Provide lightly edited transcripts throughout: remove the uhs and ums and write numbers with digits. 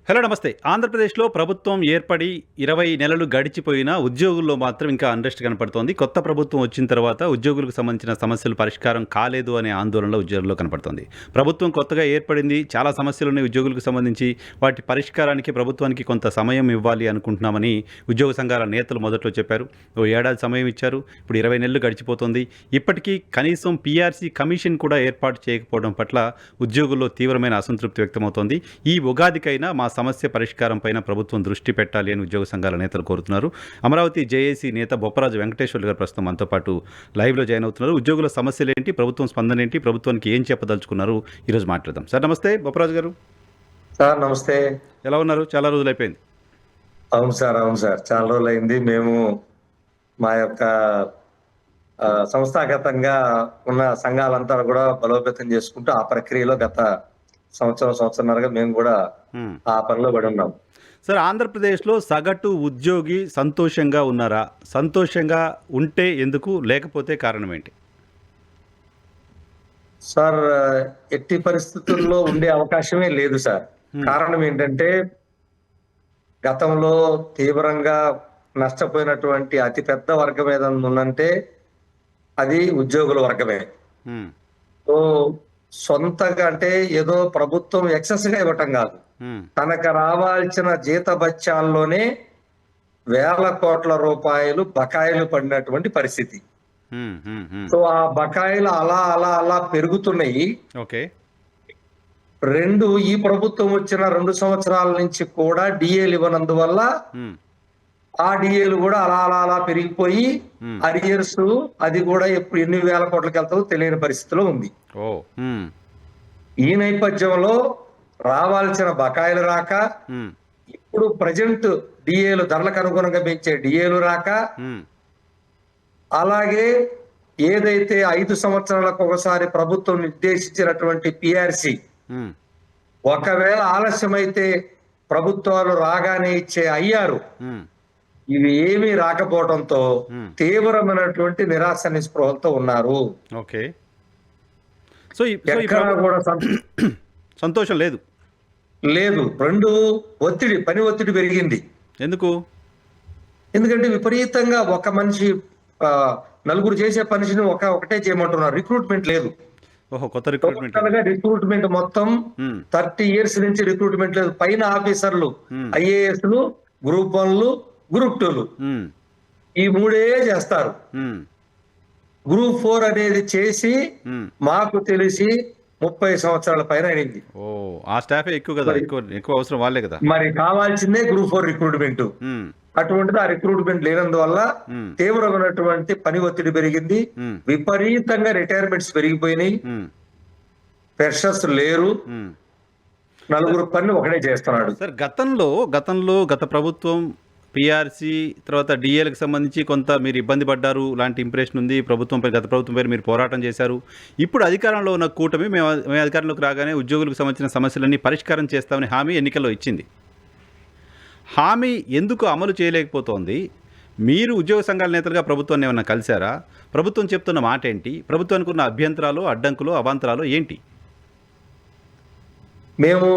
Hello నమస్తే. ఆంధ్రప్రదేశ్‌లో ప్రభుత్వం ఏర్పడి 20 నెలలు గడిచిపోయినా ఉద్యోగుల్లో మాత్రం ఇంకా అన్‌రెస్ట్ కనపడుతోంది. కొత్త ప్రభుత్వం వచ్చిన తర్వాత ఉద్యోగులకు సంబంధించిన సమస్యలు పరిష్కారం కాలేదు అనే ఆందోళన ఉద్యోగుల్లో కనపడుతోంది. ప్రభుత్వం కొత్తగా ఏర్పడింది. చాలా సమస్యలున్నాయి ఉద్యోగులకు సంబంధించి. వాటి పరిష్కారానికి ప్రభుత్వానికి కొంత సమయం ఇవ్వాలి అనుకుంటున్నామని ఉద్యోగ సంఘాల నేతలు మొదట్లో చెప్పారు. ఓ ఏడాది సమయం ఇచ్చారు. ఇప్పుడు 20 నెలలు గడిచిపోతోంది. ఇప్పటికీ కనీసం పీఆర్సీ కమిషన్ కూడా ఏర్పాటు చేయకపోవడం పట్ల ఉద్యోగుల్లో తీవ్రమైన అసంతృప్తి వ్యక్తమవుతోంది. ఈ ఉగాదికైనా మా సమస్య పరిష్కారం పైన ప్రభుత్వం దృష్టి పెట్టాలి అని ఉద్యోగ సంఘాల నేతలు కోరుతున్నారు. అమరావతి జేఏసీ నేత బొప్పరాజు వెంకటేశ్వర్లు గారు ప్రస్తుతం మనతో పాటు లైవ్లో జాయిన్ అవుతున్నారు. ఉద్యోగుల సమస్యలు ఏంటి, ప్రభుత్వం స్పందన ఏంటి, ప్రభుత్వానికి ఏం చెప్పదలుచుకున్నారు, ఈరోజు మాట్లాడదాం. సార్ నమస్తే. బొప్పరాజు గారు సార్ నమస్తే. ఎలా ఉన్నారు? చాలా రోజులు అయిపోయింది. అవును సార్ చాలా రోజులైంది. మేము మా యొక్క సంస్థాగతంగా ఉన్న సంఘాలంతా కూడా బలోపేతం చేసుకుంటూ ఆ ప్రక్రియలో గత సంవత్సరంన్నరగా మేము కూడా ఆ పనిలో పడి ఉన్నాం. సార్, ఆంధ్రప్రదేశ్లో సగటు ఉద్యోగి సంతోషంగా ఉన్నారా? సంతోషంగా ఉంటే ఎందుకు, లేకపోతే కారణం ఏంటి? సార్ ఎట్టి పరిస్థితుల్లో ఉండే అవకాశమే లేదు సార్. కారణం ఏంటంటే గతంలో తీవ్రంగా నష్టపోయినటువంటి అతి పెద్ద వర్గం ఏదైనా ఉందంటే అది ఉద్యోగుల వర్గమే. సో సొంతగా అంటే ఏదో ప్రభుత్వం ఎక్సెస్ గా ఇవ్వటం కాదు, తనకు రావాల్సిన జీతభత్యాల్లోనే వేల కోట్ల రూపాయలు బకాయిలు పడినటువంటి పరిస్థితి. సో ఆ బకాయిలు అలా అలా అలా పెరుగుతున్నాయి. ఈ ప్రభుత్వం వచ్చిన 2 సంవత్సరాల నుంచి కూడా డిఏలు ఇవ్వనందువల్ల ఆ డిఏలు కూడా అలా అలా అలా పెరిగిపోయి అరియర్స్ అది కూడా ఎప్పుడు ఎన్ని వేల కోట్లకి వెళ్తాదో తెలియని పరిస్థితిలో ఉంది. ఈ నేపథ్యంలో రావాల్సిన బకాయిలు రాక, ఇప్పుడు ప్రజెంట్ డిఏలు ధరలకు అనుగుణంగా పెంచే డిఏలు రాక, అలాగే ఏదైతే 5 సంవత్సరాలకు ఒకసారి ప్రభుత్వం నిర్దేశించినటువంటి పిఆర్సి ఒకవేళ ఆలస్యమైతే ప్రభుత్వాలు రాగానే ఇచ్చే అయ్యారు, ఇవి ఏమీ రాకపోవడంతో తీవ్రమైనటువంటి నిరాశ నిస్పృహలతో ఉన్నారు. ఎక్కడా కూడా సంతోషం లేదు. పని ఒత్తిడి పెరిగింది. ఎందుకంటే విపరీతంగా ఒక మనిషి నలుగురు చేసే పనిని ఒకటే చేయమంటున్నారు. రిక్రూట్మెంట్ లేదు. రిక్రూట్మెంట్ మొత్తం 30 years నుంచి రిక్రూట్మెంట్ లేదు. పైన ఆఫీసర్లు ఐఏఎస్ లు, గ్రూప్ 1లు, గ్రూప్ 2లు ఈ 3 చేస్తారు. గ్రూప్ 4 అనేది చేసి మాకు తెలిసి 30 సంవత్సరాల పైన అయింది. మరి కావాల్సిందే గ్రూప్ 4 రిక్రూట్మెంట్. అటువంటిది ఆ రిక్రూట్మెంట్ లేనందువల్ల తీవ్రమైనటువంటి పని ఒత్తిడి పెరిగింది. విపరీతంగా రిటైర్మెంట్స్ పెరిగిపోయినాయి. ఫ్రెషర్స్ లేరు. నలుగురు పని ఒకటే చేస్తున్నాడు. సార్, గత ప్రభుత్వం పిఆర్సీ తర్వాత డిఏలకు సంబంధించి కొంత మీరు ఇబ్బంది పడ్డారు లాంటి ఇంప్రెషన్ ఉంది. గత ప్రభుత్వం పేరు మీరు పోరాటం చేశారు. ఇప్పుడు అధికారంలో ఉన్న కూటమి మేము అధికారంలోకి రాగానే ఉద్యోగులకు సంబంధించిన సమస్యలన్నీ పరిష్కారం చేస్తామని హామీ ఎన్నికల్లో ఇచ్చింది. హామీ ఎందుకు అమలు చేయలేకపోతోంది? మీరు ఉద్యోగ సంఘాల నేతలుగా ప్రభుత్వాన్ని ఏమన్నా కలిశారా? ప్రభుత్వం చెప్తున్న మాట ఏంటి? ప్రభుత్వానికి ఉన్న అభ్యంతరాలు, అడ్డంకులు, అవాంతరాలు ఏంటి? మేము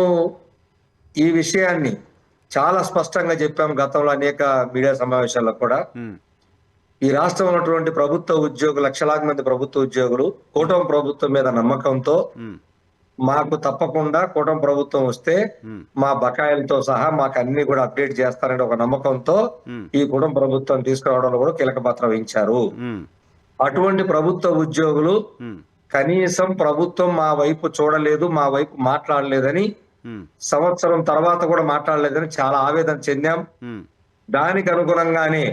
ఈ విషయాన్ని చాలా స్పష్టంగా చెప్పాము గతంలో అనేక మీడియా సమావేశాల్లో కూడా. ఈ రాష్ట్రంలో ఉన్నటువంటి ప్రభుత్వ ఉద్యోగులు, లక్షలాది మంది ప్రభుత్వ ఉద్యోగులు కూటమి ప్రభుత్వం మీద నమ్మకంతో మాకు తప్పకుండా కూటమి ప్రభుత్వం వస్తే మా బకాయిలతో సహా మాకు అన్ని కూడా అప్డేట్ చేస్తారనే ఒక నమ్మకంతో ఈ కూటమి ప్రభుత్వం తీసుకురావడంలో కూడా కీలక పాత్ర వహించారు. అటువంటి ప్రభుత్వ ఉద్యోగులు కనీసం ప్రభుత్వం మా వైపు చూడలేదు, మా వైపు మాట్లాడలేదని, సంవత్సరం తర్వాత కూడా మాట్లాడలేదని చాలా ఆవేదన చెందాం. దానికి అనుగుణంగానే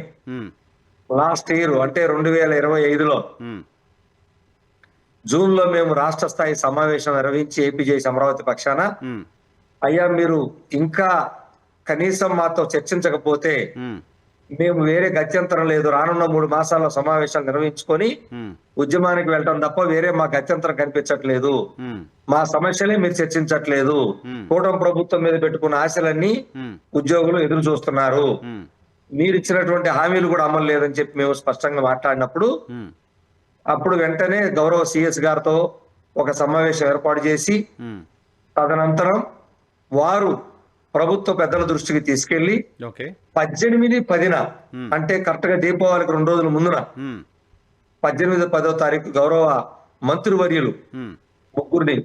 లాస్ట్ ఇయర్ అంటే 2025లో జూన్ లో మేము రాష్ట్ర స్థాయి సమావేశం నిర్వహించి ఏపీ చేసి అమరావతి పక్షాన, అయ్యా మీరు ఇంకా కనీసం మాతో చర్చించకపోతే మేము వేరే గత్యంతరం లేదు, రానున్న 3 మాసాల్లో సమావేశాలు నిర్వహించుకొని ఉద్యమానికి వెళ్ళటం తప్ప వేరే మా గత్యంతరం కనిపించట్లేదు, మా సమస్యలే మీరు చర్చించట్లేదు, కూటమి ప్రభుత్వం మీద పెట్టుకున్న ఆశలన్నీ ఉద్యోగులు ఎదురు చూస్తున్నారు, మీరు ఇచ్చినటువంటి హామీలు కూడా అమలు లేదని చెప్పి మేము స్పష్టంగా మాట్లాడినప్పుడు, అప్పుడు వెంటనే గౌరవ సిఎస్ గారితో ఒక సమావేశం ఏర్పాటు చేసి తదనంతరం వారు ప్రభుత్వ పెద్దల దృష్టికి తీసుకెళ్లి ఓకే. 18/10 అంటే కరెక్ట్ గా దీపావళికి 2 రోజుల ముందున హ్మ్. 18/10 తారీఖు గౌరవ మంత్రివర్యులు హ్మ్. ముగ్గురిని,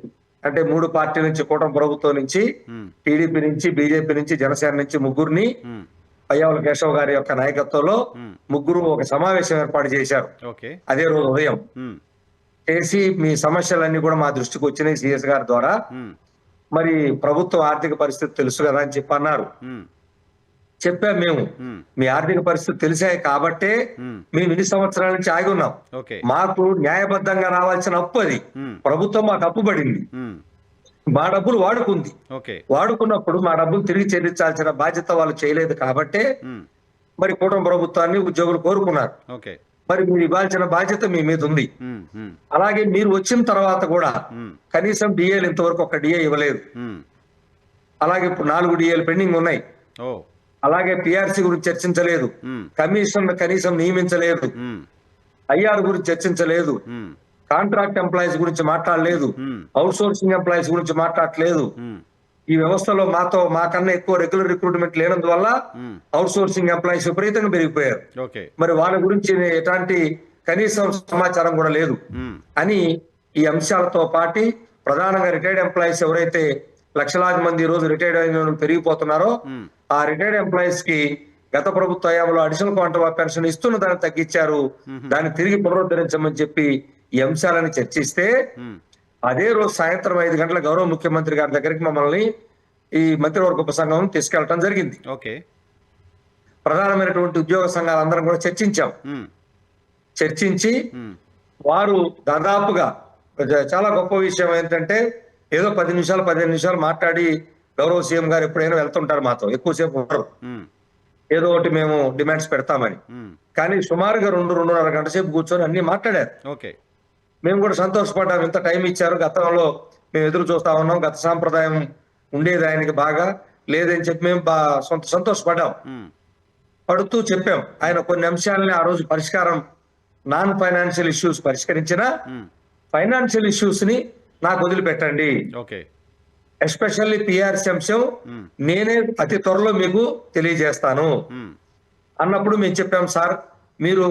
అంటే 3 పార్టీల నుంచి, కూటమి ప్రభుత్వం నుంచి, హ్మ్. టీడీపీ నుంచి, బీజేపీ నుంచి, జనసేన నుంచి ముగ్గురిని హ్మ్. పయ్యావుల కేశవ్ గారి యొక్క నాయకత్వంలో హ్మ్. ముగ్గురు ఒక సమావేశం ఏర్పాటు చేశారు. ఓకే. అదే రోజు ఉదయం హ్మ్. చేసి మీ సమస్యలన్నీ కూడా మా దృష్టికి వచ్చినాయి సిఎస్ గారి ద్వారా. హ్మ్. మరి ప్రభుత్వ ఆర్థిక పరిస్థితి తెలుసు కదా అని చెప్పి అన్నారు. హ్మ్. చెప్పాం మేము. హ్మ్. మీ ఆర్థిక పరిస్థితి తెలిసాయి కాబట్టే హ్మ్. మేము ఇన్ని సంవత్సరాల నుంచి ఆగి ఉన్నాం. ఓకే. మాకు న్యాయబద్ధంగా రావాల్సిన అప్పు అది. హ్మ్. ప్రభుత్వం మాకు అప్పు పడింది. హ్మ్. మా డబ్బులు వాడుకుంది. ఓకే. వాడుకున్నప్పుడు మా డబ్బులు తిరిగి చెల్లించాల్సిన బాధ్యత వాళ్ళు చేయలేదు కాబట్టే హ్మ్. మరి కూటమి ప్రభుత్వాన్ని ఉద్యోగులు కోరుకున్నారు. ఓకే. మరి మీరు ఇవ్వాల్సిన బాధ్యత మీ మీద ఉంది. హ్మ్. హ్మ్. అలాగే మీరు వచ్చిన తర్వాత కూడా హ్మ్. కనీసం డిఏలు ఇంతవరకు ఒక డిఏ ఇవ్వలేదు. హ్మ్. అలాగే ఇప్పుడు 4 డిఏలు పెండింగ్ ఉన్నాయి. ఓహ్! అలాగే పిఆర్సీ గురించి చర్చించలేదు. హ్మ్. కమిషన్ కనీసం నియమించలేదు. హ్మ్. ఐఆర్ గురించి చర్చించలేదు. హ్మ్. కాంట్రాక్ట్ ఎంప్లాయీస్ గురించి మాట్లాడలేదు. హ్మ్. అవుట్ సోర్సింగ్ ఎంప్లాయీస్ గురించి మాట్లాడలేదు. హ్మ్. ఈ వ్యవస్థలో మాకన్నా ఎక్కువ రెగ్యులర్ రిక్రూట్మెంట్ లేనందువల్ల హ్మ్. అవుట్ సోర్సింగ్ ఎంప్లాయీస్ విపరీతంగా పెరిగిపోయారు. ఓకే. మరి వాళ్ళ గురించి ఎలాంటి కనీసం సమాచారం కూడా లేదు హ్మ్. అని ఈ అంశాలతో పాటు ప్రధానంగా రిటైర్డ్ ఎంప్లాయీస్ ఎవరైతే లక్షలాది మంది ఈ రోజు రిటైర్డ్ అయిన వాళ్ళు పెరిగిపోతున్నారో హ్మ్. ఆ రిటైర్డ్ ఎంప్లాయీస్ కి గత ప్రభుత్వ హయాంలో అడిషనల్ క్వాంటమ్ ఆఫ్ పెన్షన్ ఇస్తున్న దాన్ని తగ్గించారు. హుహు. దాన్ని తిరిగి పునరుద్ధరించమని చెప్పి ఈ అంశాలను చర్చిస్తే హ్మ్. అదే రోజు సాయంత్రం 5 గంటల గౌరవ ముఖ్యమంత్రి గారి దగ్గరికి మమ్మల్ని ఈ మంత్రివర్గ ఉపసంఘం తీసుకెళ్లడం జరిగింది. ఓకే. ప్రధానమైనటువంటి ఉద్యోగ సంఘాలందరం కూడా చర్చించాం. హ్మ్. చర్చించి హ్మ్. వారు దాదాపుగా చాలా గొప్ప విషయం ఏంటంటే ఏదో 10 నిమిషాలు, 15 నిమిషాలు మాట్లాడి గౌరవ సీఎం గారు ఎప్పుడైనా వెళ్తుంటారు మాతో. ఎక్కువసేపు ఉండరు. హ్మ్. ఏదో ఒకటి మేము డిమాండ్స్ పెడతామని. హ్మ్. కానీ సుమారుగా 2:30 గంటల సేపు కూర్చొని అన్ని మాట్లాడారు. ఓకే. మేము కూడా సంతోషపడ్డాం. ఇంత టైం ఇచ్చారు. గతంలో మేము ఎదురు చూస్తా ఉన్నాం. గత సాంప్రదాయం ఉండేది ఆయనకి బాగా. లేదని చెప్పి మేము సంతోషపడ్డాం. హ్మ్. పడుతూ చెప్పాం. ఆయన కొన్ని అంశాలని ఆ రోజు పరిష్కారం నాన్ ఫైనాన్షియల్ ఇష్యూస్ పరిష్కరించినా, హ్మ్. ఫైనాన్షియల్ ఇష్యూస్ ని నాకు వదిలిపెట్టండి. ఓకే. ఎస్పెషల్లీ పిఆర్సీ అంశం హ్మ్. నేనే అతి త్వరలో మీకు తెలియజేస్తాను హ్మ్. అన్నప్పుడు మేము చెప్పాం, సార్ మీరు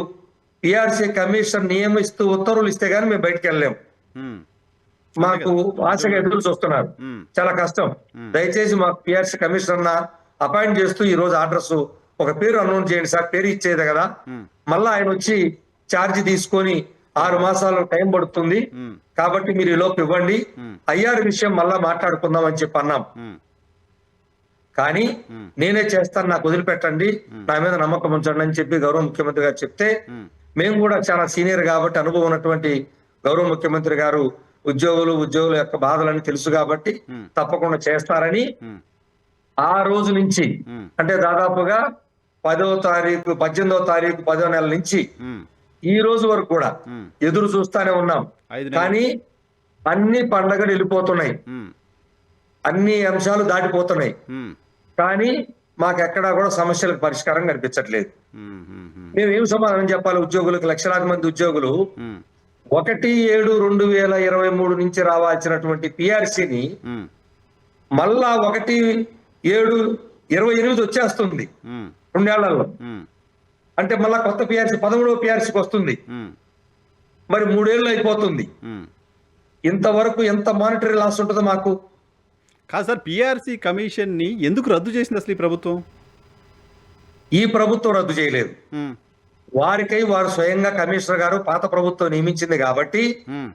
పిఆర్సీ కమిషన్ నియమిస్తూ ఉత్తర్వులు ఇస్తే గానీ మేము బయటికెళ్ళలేం. హ్మ్. అంతే మాకు కదా! ఆశగా ఎదురు చూస్తున్నారు. హ్మ్. చాలా కష్టం. హ్మ్. దయచేసి మాకు పిఆర్సీ కమిషనర్ అపాయింట్ చేస్తూ ఈ రోజు అడ్రస్ ఒక పేరు అనౌన్స్ చేయండి సార్. పేరు ఇచ్చేదే కదా. హ్మ్. మళ్ళా ఆయన వచ్చి ఛార్జ్ తీసుకొని 6 మాసాలు టైం పడుతుంది. హ్మ్. కాబట్టి మీరు ఈ లోపు ఇవ్వండి. హ్మ్. ఐఆర్ విషయం మళ్ళా మాట్లాడుకుందాం అని చెప్పి అన్నాం. హ్మ్. కానీ హ్మ్. నేనే చేస్తాను, నాకు వదిలిపెట్టండి, హ్మ్. నా మీద నమ్మకం ఉంచండి అని చెప్పి గౌరవ ముఖ్యమంత్రి గారు చెప్తే, హ్మ్. మేము కూడా చాలా సీనియర్ కాబట్టి అనుభవం ఉన్నటువంటి గౌరవ ముఖ్యమంత్రి గారు ఉద్యోగుల యొక్క బాధలన్నీ తెలుసు కాబట్టి హ్మ్. తప్పకుండా చేస్తారని హ్మ్. ఆ రోజు నుంచి, హ్మ్. అంటే దాదాపుగా 10వ తారీఖు 18వ తారీఖు 10వ నెల నుంచి హ్మ్. ఈ రోజు వరకు కూడా హ్మ్. ఎదురు చూస్తానే ఉన్నాం. 5 నెలలు. కానీ అన్ని పండగలు వెళ్ళిపోతున్నాయి. హ్మ్. అన్ని అంశాలు దాటిపోతున్నాయి. హ్మ్. కానీ మాకెక్కడా కూడా సమస్యలకు పరిష్కారం కనిపించట్లేదు. హ్మ్. హ్మ్. హ్మ్. మేము ఏం సమాధానం చెప్పాలి ఉద్యోగులకు? లక్షలాది మంది ఉద్యోగులు హ్మ్. 1/7/2023 నుంచి రావాల్సినటువంటి పిఆర్సీని హ్మ్. మళ్ళా 1/7/28 వచ్చేస్తుంది హ్మ్. 2 ఏళ్లలో. హ్మ్. అంటే మళ్ళా కొత్త పిఆర్సీ 13వ పిఆర్సీకి వస్తుంది. హ్మ్. మరి 3 ఏళ్ళు అయిపోతుంది. హ్మ్. ఇంతవరకు ఎంత మానిటరీ లాస్ ఉంటదో మాకు? కాదు సార్, పీఆర్సీ కమిషన్‌ని ఎందుకు రద్దు చేసింది అసలు ఈ ప్రభుత్వం? ఈ ప్రభుత్వం రద్దు చేయలేదు. హ్మ్. వారికై వారు స్వయంగా కమిషనర్ గారు పాత ప్రభుత్వం నియమించింది కాబట్టి, హ్మ్.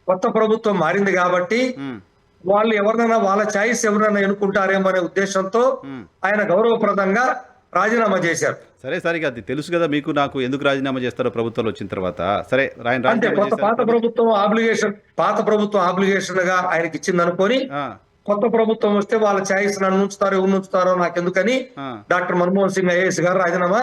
కొత్త ప్రభుత్వం మారింది కాబట్టి, హ్మ్. వాళ్ళు ఎవరినైనా వాళ్ళ చాయిస్ ఎవరైనా ఎన్నుకుంటారేమో అనే ఉద్దేశంతో హ్మ్. ఆయన గౌరవప్రదంగా రాజీనామా చేశారు. సరే సార్, ఇక అది తెలుసు కదా మీకు నాకు, ఎందుకు రాజీనామా చేస్తారో ప్రభుత్వంలో వచ్చిన తర్వాత. సరే, ఆయన అంటే రాజీనామా చేశారు. పాత ప్రభుత్వం ఆబ్లిగేషన్ గా ఆయనకి ఇచ్చింది అనుకొని, ఆ! కొత్త ప్రభుత్వం వస్తే వాళ్ళ చాయిస్ నన్ను ఉంచుతారో ఎవరిని ఉంచుతారో నాకెందుకని ఆ! డాక్టర్ మన్మోహన్ సింగ్ ఐఏఎస్ గారు రాజీనామా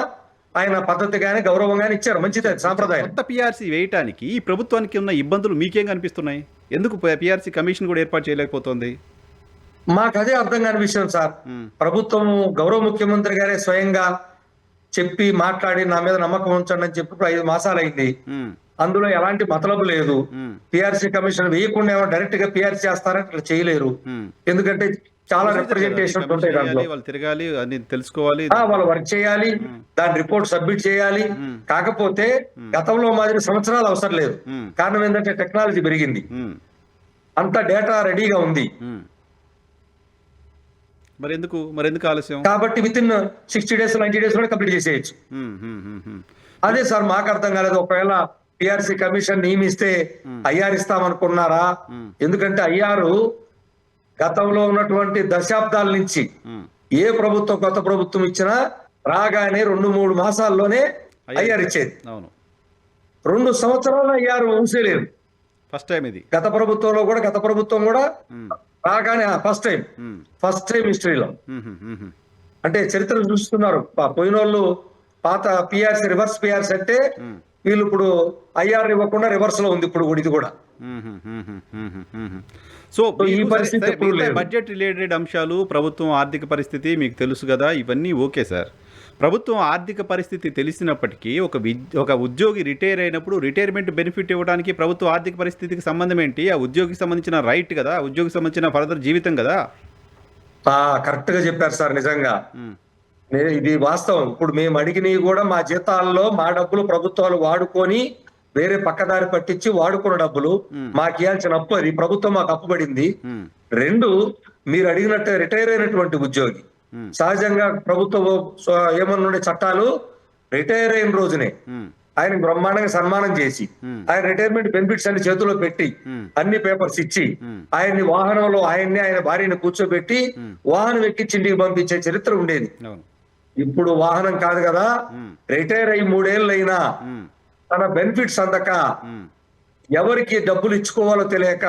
ఆయన పద్ధతిగానే గౌరవంగానే ఇచ్చారు. మంచిదే, ఇచ్చారు. సాంప్రదాయం. కొత్త పీఆర్సీ వేయటానికి ఈ ప్రభుత్వానికి ఉన్న ఇబ్బందులు మీకేం కనిపిస్తున్నాయి? ఎందుకు పీఆర్సీ కమిషన్ కూడా ఏర్పాటు చేయలేకపోతోంది? మాకదే అర్థం కాని విషయం సార్. హ్మ్. ప్రభుత్వం గౌరవ ముఖ్యమంత్రి గారే స్వయంగా చెప్పి మాట్లాడి నా మీద నమ్మకం ఉంచండి అని చెప్పి ఇప్పుడు 5 మాసాలైంది. హ్మ్. అందులో ఎలాంటి మతలబు లేదు. హ్మ్. పిఆర్సీ కమిషన్ వేయకుండా ఏమో డైరెక్ట్ గా పిఆర్సీ చేస్తారంటే అట్లా చేయలేరు. హ్మ్. ఎందుకంటే చాలా ప్రొసీజర్ కదా, రిప్రజెంటేషన్స్ సబ్మిట్ ఉంటాయి దాంట్లో. చేయాలి, వాళ్ళు తిరగాలి, అన్ని తెలుసుకోవాలి. వాళ్ళు వర్క్ చేయాలి, దాని రిపోర్ట్ సబ్మిట్ చేయాలి. కాకపోతే గతంలో మాదిరి సంవత్సరాలు అవసరం లేదు. కారణం ఏంటంటే టెక్నాలజీ పెరిగింది, అంత డేటా రెడీగా ఉంది. మరెందుకు ఆలస్యం? కాబట్టి విత్ ఇన్ 60 days 90 days కూడా కంప్లీట్ చేసేయచ్చు. అదే సార్ మాకు అర్థం కాలేదు. ఒకవేళ పిఆర్సీ కమిషన్ నియమిస్తే ఐఆర్ ఇస్తామనుకున్నారా? ఎందుకంటే ఐఆర్ గతంలో ఉన్నటువంటి దశాబ్దాల నుంచి ఏ ప్రభుత్వం కొత్త ప్రభుత్వం ఇచ్చినా రాగానే 2-3 మాసాల్లోనే ఐఆర్ ఇచ్చేది. 2 సంవత్సరాలు ఐఆర్ ఊసేలేదు. ఫస్ట్ టైం ఇది. గత ప్రభుత్వం కూడా రాగానే ఫస్ట్ టైం హిస్టరీలో. అంటే చరిత్ర చూస్తున్నారు. పోయిన వాళ్ళు పాత పిఆర్సీ రివర్స్ పిఆర్సీ అంటే వీళ్ళు ఇప్పుడు ఐఆర్ ఇవ్వకుండా రివర్స్ లో ఉంది ఇప్పుడు ఇది కూడా. సో ఈ పరిస్థితి ఎప్పుడు లేదు. బడ్జెట్ రిలేటెడ్ అంశాలు, ప్రభుత్వం ఆర్థిక పరిస్థితి మీకు తెలుసు కదా, ఇవన్నీ ఓకే సార్. ప్రభుత్వం ఆర్థిక పరిస్థితి తెలిసినప్పటికీ ఒక ఉద్యోగి రిటైర్ అయినప్పుడు రిటైర్మెంట్ బెనిఫిట్ ఇవ్వడానికి ప్రభుత్వ ఆర్థిక పరిస్థితికి సంబంధం ఏంటి? ఆ ఉద్యోగికి సంబంధించిన రైట్ కదా, ఉద్యోగికి సంబంధించిన ఫర్దర్ జీవితం కదా. కరెక్ట్ గా చెప్పారు సార్. నిజంగా ఇది వాస్తవం. ఇప్పుడు మేము అడిగినవి కూడా మా జీతాల్లో మా డబ్బులు ప్రభుత్వాలు వాడుకొని వేరే పక్కదారి పట్టించి వాడుకున్న డబ్బులు మాకు ఇవ్వాల్సిన అప్పు, అది ప్రభుత్వం మాకు అప్పు పడింది. 2, మీరు అడిగినట్టు రిటైర్ అయినటువంటి ఉద్యోగి సహజంగా ప్రభుత్వం ఏమన్నా చట్టాలు రిటైర్ అయిన రోజునే ఆయన బ్రహ్మాండంగా సన్మానం చేసి ఆయన రిటైర్మెంట్ బెనిఫిట్స్ అన్ని చేతిలో పెట్టి అన్ని పేపర్స్ ఇచ్చి ఆయన్ని వాహనంలో ఆయన భార్యని కూర్చోబెట్టి వాహనం ఎక్కించి ఇంటికి పంపించే చరిత్ర ఉండేది. ఇప్పుడు వాహనం కాదు కదా, రిటైర్ అయ్యి 3 ఏళ్ళు అయినా తన బెనిఫిట్స్ అందక ఎవరికి డబ్బులు ఇచ్చుకోవాలో తెలియక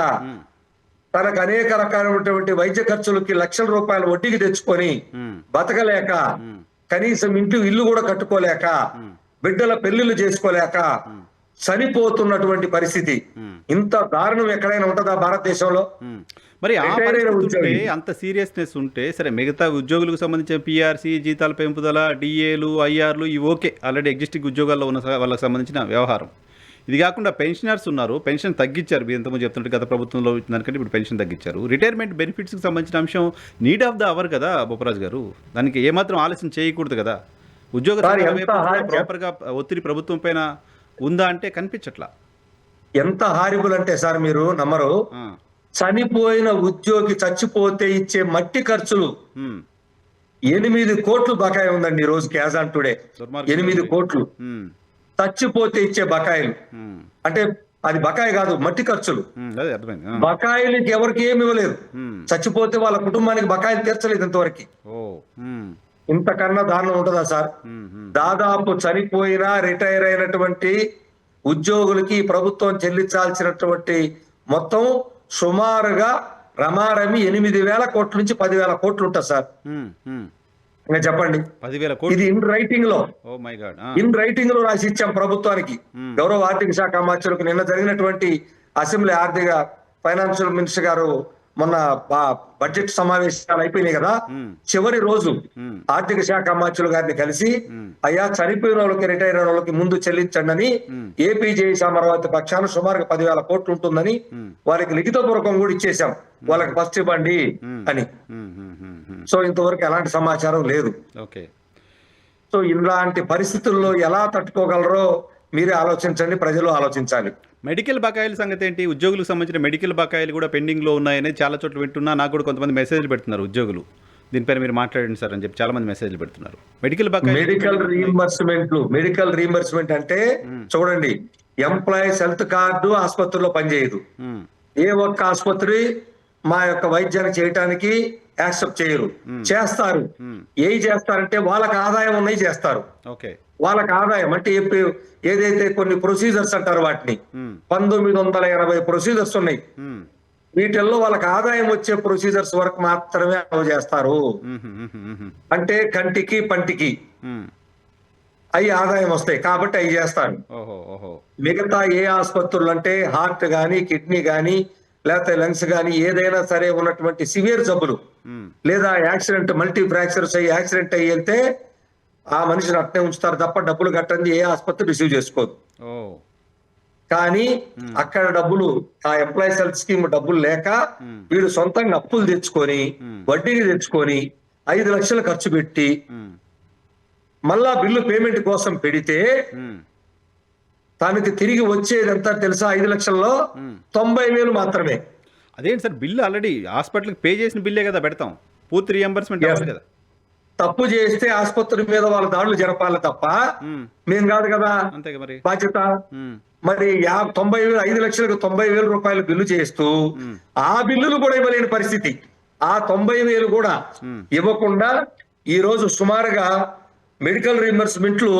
తనకు అనేక రకాలైనటువంటి వైద్య ఖర్చులకి లక్షల రూపాయలు వడ్డీకి తెచ్చుకొని బతకలేక, కనీసం ఇల్లు కూడా కట్టుకోలేక, బిడ్డల పెళ్లిళ్ళు చేసుకోలేక చనిపోతున్నటువంటి పరిస్థితి. ఇంత దారుణం ఎక్కడైనా ఉంటుందా భారతదేశంలో? మరి ఆ పరిస్థితి ఉంటే, అంత సీరియస్నెస్ ఉంటే సరే, మిగతా ఉద్యోగులకు సంబంధించిన పిఆర్సీ, జీతాల పెంపుదల, డిఏలు, ఐఆర్లు ఇవి ఓకే, ఆల్రెడీ ఎగ్జిస్టింగ్ ఉద్యోగాల్లో ఉన్న వాళ్ళకి సంబంధించిన వ్యవహారం. ఇది కాకుండా పెన్షనర్స్ ఉన్నారు, పెన్షన్ తగ్గించారు. మీరు ఎంతమంది చెప్తుంటే గత ప్రభుత్వంలో దానికంటే ఇప్పుడు పెన్షన్ తగ్గించారు. రిటైర్మెంట్ బెనిఫిట్స్కి సంబంధించిన అంశం నీడ్ ఆఫ్ ద అవర్ కదా బొప్పరాజు గారు, దానికి ఏమాత్రం ఆలస్యం చేయకూడదు కదా. ఉద్యోగ ప్రాపర్గా ఒత్తిడి ప్రభుత్వం పైన ఉందా అంటే కనిపించట్లా. ఎంత హారిబుల్ అంటే సార్ మీరు నమ్మరు, చనిపోయిన ఉద్యోగి చచ్చిపోతే ఇచ్చే మట్టి ఖర్చులు 8 కోట్లు బకాయి ఉందండి ఈ రోజుకి. యాజ్ ఆన్ టుడే 8 కోట్లు చచ్చిపోతే ఇచ్చే బకాయిలు. అంటే అది బకాయి కాదు, మట్టి ఖర్చులు. బకాయిలకి ఎవరికి ఏమి ఇవ్వలేదు, చచ్చిపోతే వాళ్ళ కుటుంబానికి బకాయిలు తీర్చలేదు ఇంతవరకు. ఇంతకన్నా దారుణం ఉంటుందా సార్? దాదాపు చనిపోయినా రిటైర్ అయినటువంటి ఉద్యోగులకి ప్రభుత్వం చెల్లించాల్సినటువంటి మొత్తం సుమారుగా రమారమి 8,000 కోట్ల నుంచి 10,000 కోట్లు ఉంటుంది సార్. ఇంకా చెప్పండి, ఇది ఇన్ రైటింగ్ లో రాసి ఇచ్చాం ప్రభుత్వానికి. గౌరవ ఆర్థిక శాఖ మంత్రులకు నిన్న జరిగినటువంటి అసెంబ్లీ ఆర్థిక ఫైనాన్షియల్ మినిస్టర్ గారు మొన్న బడ్జెట్ సమావేశాలు అయిపోయినాయి కదా, చివరి రోజు ఆర్థిక శాఖ మంత్రులు గారిని కలిసి అయ్యా చనిపోయిన వాళ్ళకి, రిటైర్ అయిన వాళ్ళకి ముందు చెల్లించండి అని ఏపీ జేఏసీ అమరావతి పక్షాన సుమారుగా 10,000 కోట్లు ఉంటుందని వారికి లిఖితపూర్వకం కూడా ఇచ్చేసాం, వాళ్ళకి ఫస్ట్ ఇవ్వండి అని. సో ఇంతవరకు ఎలాంటి సమాచారం లేదు. సో ఇలాంటి పరిస్థితుల్లో ఎలా తట్టుకోగలరో మీరే ఆలోచించండి, ప్రజలు ఆలోచించాలి. మెడికల్ బకాయిల సంగతి ఏంటి? ఉద్యోగులకు సంబంధించిన మెడికల్ బకాయిలు కూడా పెండింగ్లో ఉన్నాయని చాలా చోట్ల వింటున్నా. నాకు కూడా కొంతమంది మెసేజ్లు పెడుతున్నారు ఉద్యోగులు, దీనిపైన మీరు మాట్లాడండి సార్ అని చెప్పి చాలా మంది మెసేజ్లు పెడుతున్నారు. మెడికల్ రీయింబర్స్మెంట్ అంటే చూడండి, ఎంప్లాయీస్ హెల్త్ కార్డు ఆసుపత్రిలో పనిచేయదు. ఏ ఒక్క ఆసుపత్రి మా యొక్క వైద్యాన్ని చేయటానికి యాక్సెప్ట్ చేయరు. చేస్తారు, ఏవి చేస్తారంటే వాళ్ళకి ఆదాయం ఉన్నాయి చేస్తారు. వాళ్ళకి ఆదాయం అంటే ఏదైతే కొన్ని ప్రొసీజర్స్ అంటారు వాటిని 1980 ప్రొసీజర్స్ ఉన్నాయి. వీటిల్లో వాళ్ళకి ఆదాయం వచ్చే ప్రొసీజర్స్ వరకు మాత్రమే అమలు చేస్తారు. అంటే కంటికి పంటికి అవి ఆదాయం వస్తాయి కాబట్టి అవి చేస్తారు. మిగతా ఏ ఆసుపత్రులు అంటే హార్ట్ గాని, కిడ్నీ గాని, లేకపోతే లంగ్స్ గాని, ఏదైనా సరే ఉన్నటువంటి సివియర్ జబ్బులు లేదా యాక్సిడెంట్, మల్టీ ఫ్రాక్చర్స్ అయ్యి యాక్సిడెంట్ అయ్యి వెళ్తే ఆ మనిషిని అట్నే ఉంచుతారు తప్ప డబ్బులు కట్టండి ఏ ఆసుపత్రి రిసీవ్ చేసుకోదు. కానీ అక్కడ డబ్బులు ఆ ఎంప్లాయీస్ హెల్త్ స్కీమ్ డబ్బులు లేక వీడు సొంతంగా అప్పులు తెచ్చుకొని వడ్డీని తెచ్చుకొని 5 లక్షలు ఖర్చు పెట్టి మళ్ళా బిల్లు పేమెంట్ కోసం పెడితే తనకి తిరిగి వచ్చేది ఎంత తెలుసా? 5 లక్షల్లో 90,000 మాత్రమే. అదేంటి సార్, బిల్లు ఆల్రెడీ హాస్పిటల్కి పే చేసిన బిల్లే కదా పెడతాం, పూర్తి రియంబర్స్మెంట్ అవ్వాలి కదా. తప్పు చేస్తే ఆసుపత్రి మీద వాళ్ళ దాడులు జరపాలి తప్ప మేం కాదు కదా అంతే మరి బాధ్యత. మరి 5 లక్షలకు 90,000 రూపాయలు బిల్లు చేస్తూ ఆ బిల్లులు కూడా ఇవ్వలేని పరిస్థితి. ఆ 90,000 కూడా ఇవ్వకుండా ఈ రోజు సుమారుగా మెడికల్ రీయింబర్స్మెంట్లు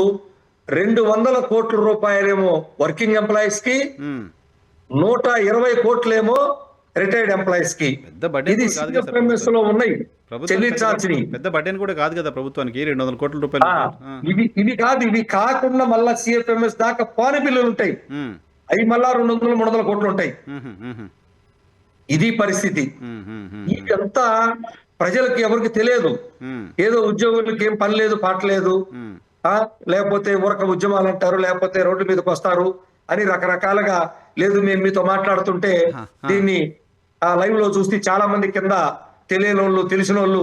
200 కోట్ల రూపాయలేమో వర్కింగ్ ఎంప్లాయీస్ కి, 120 కోట్లేమో రిటైర్డ్ ఎంప్లాయీస్ కి. ఇది CFMS లో ఉన్నాయి చెల్లించాల్సినవి. పెద్ద బడ్డెన్ కూడా కాదు కదా ప్రభుత్వానికి 200 కోట్ల రూపాయలు. ఇవి కాదు, ఇవి కాకుండా మళ్ళా CFMS దాకా పోని బిల్లులు ఉంటాయి, అవి మళ్ళా 200-300 కోట్లు ఉంటాయి. ఇది పరిస్థితి. ఇదంతా ప్రజలకు ఎవరికి తెలియదు. ఏదో ఉద్యోగులకి ఏం పని లేదు పాట లేదు, లేకపోతే ఊరక ఉద్యమాలు అంటారు, లేకపోతే రోడ్డు మీదకి వస్తారు అని రకరకాలుగా. లేదు మేము మీతో మాట్లాడుతుంటే దీన్ని లైవ్ లో చూస్తే చాలా మంది కింద తెలియని వాళ్ళు తెలిసిన వాళ్ళు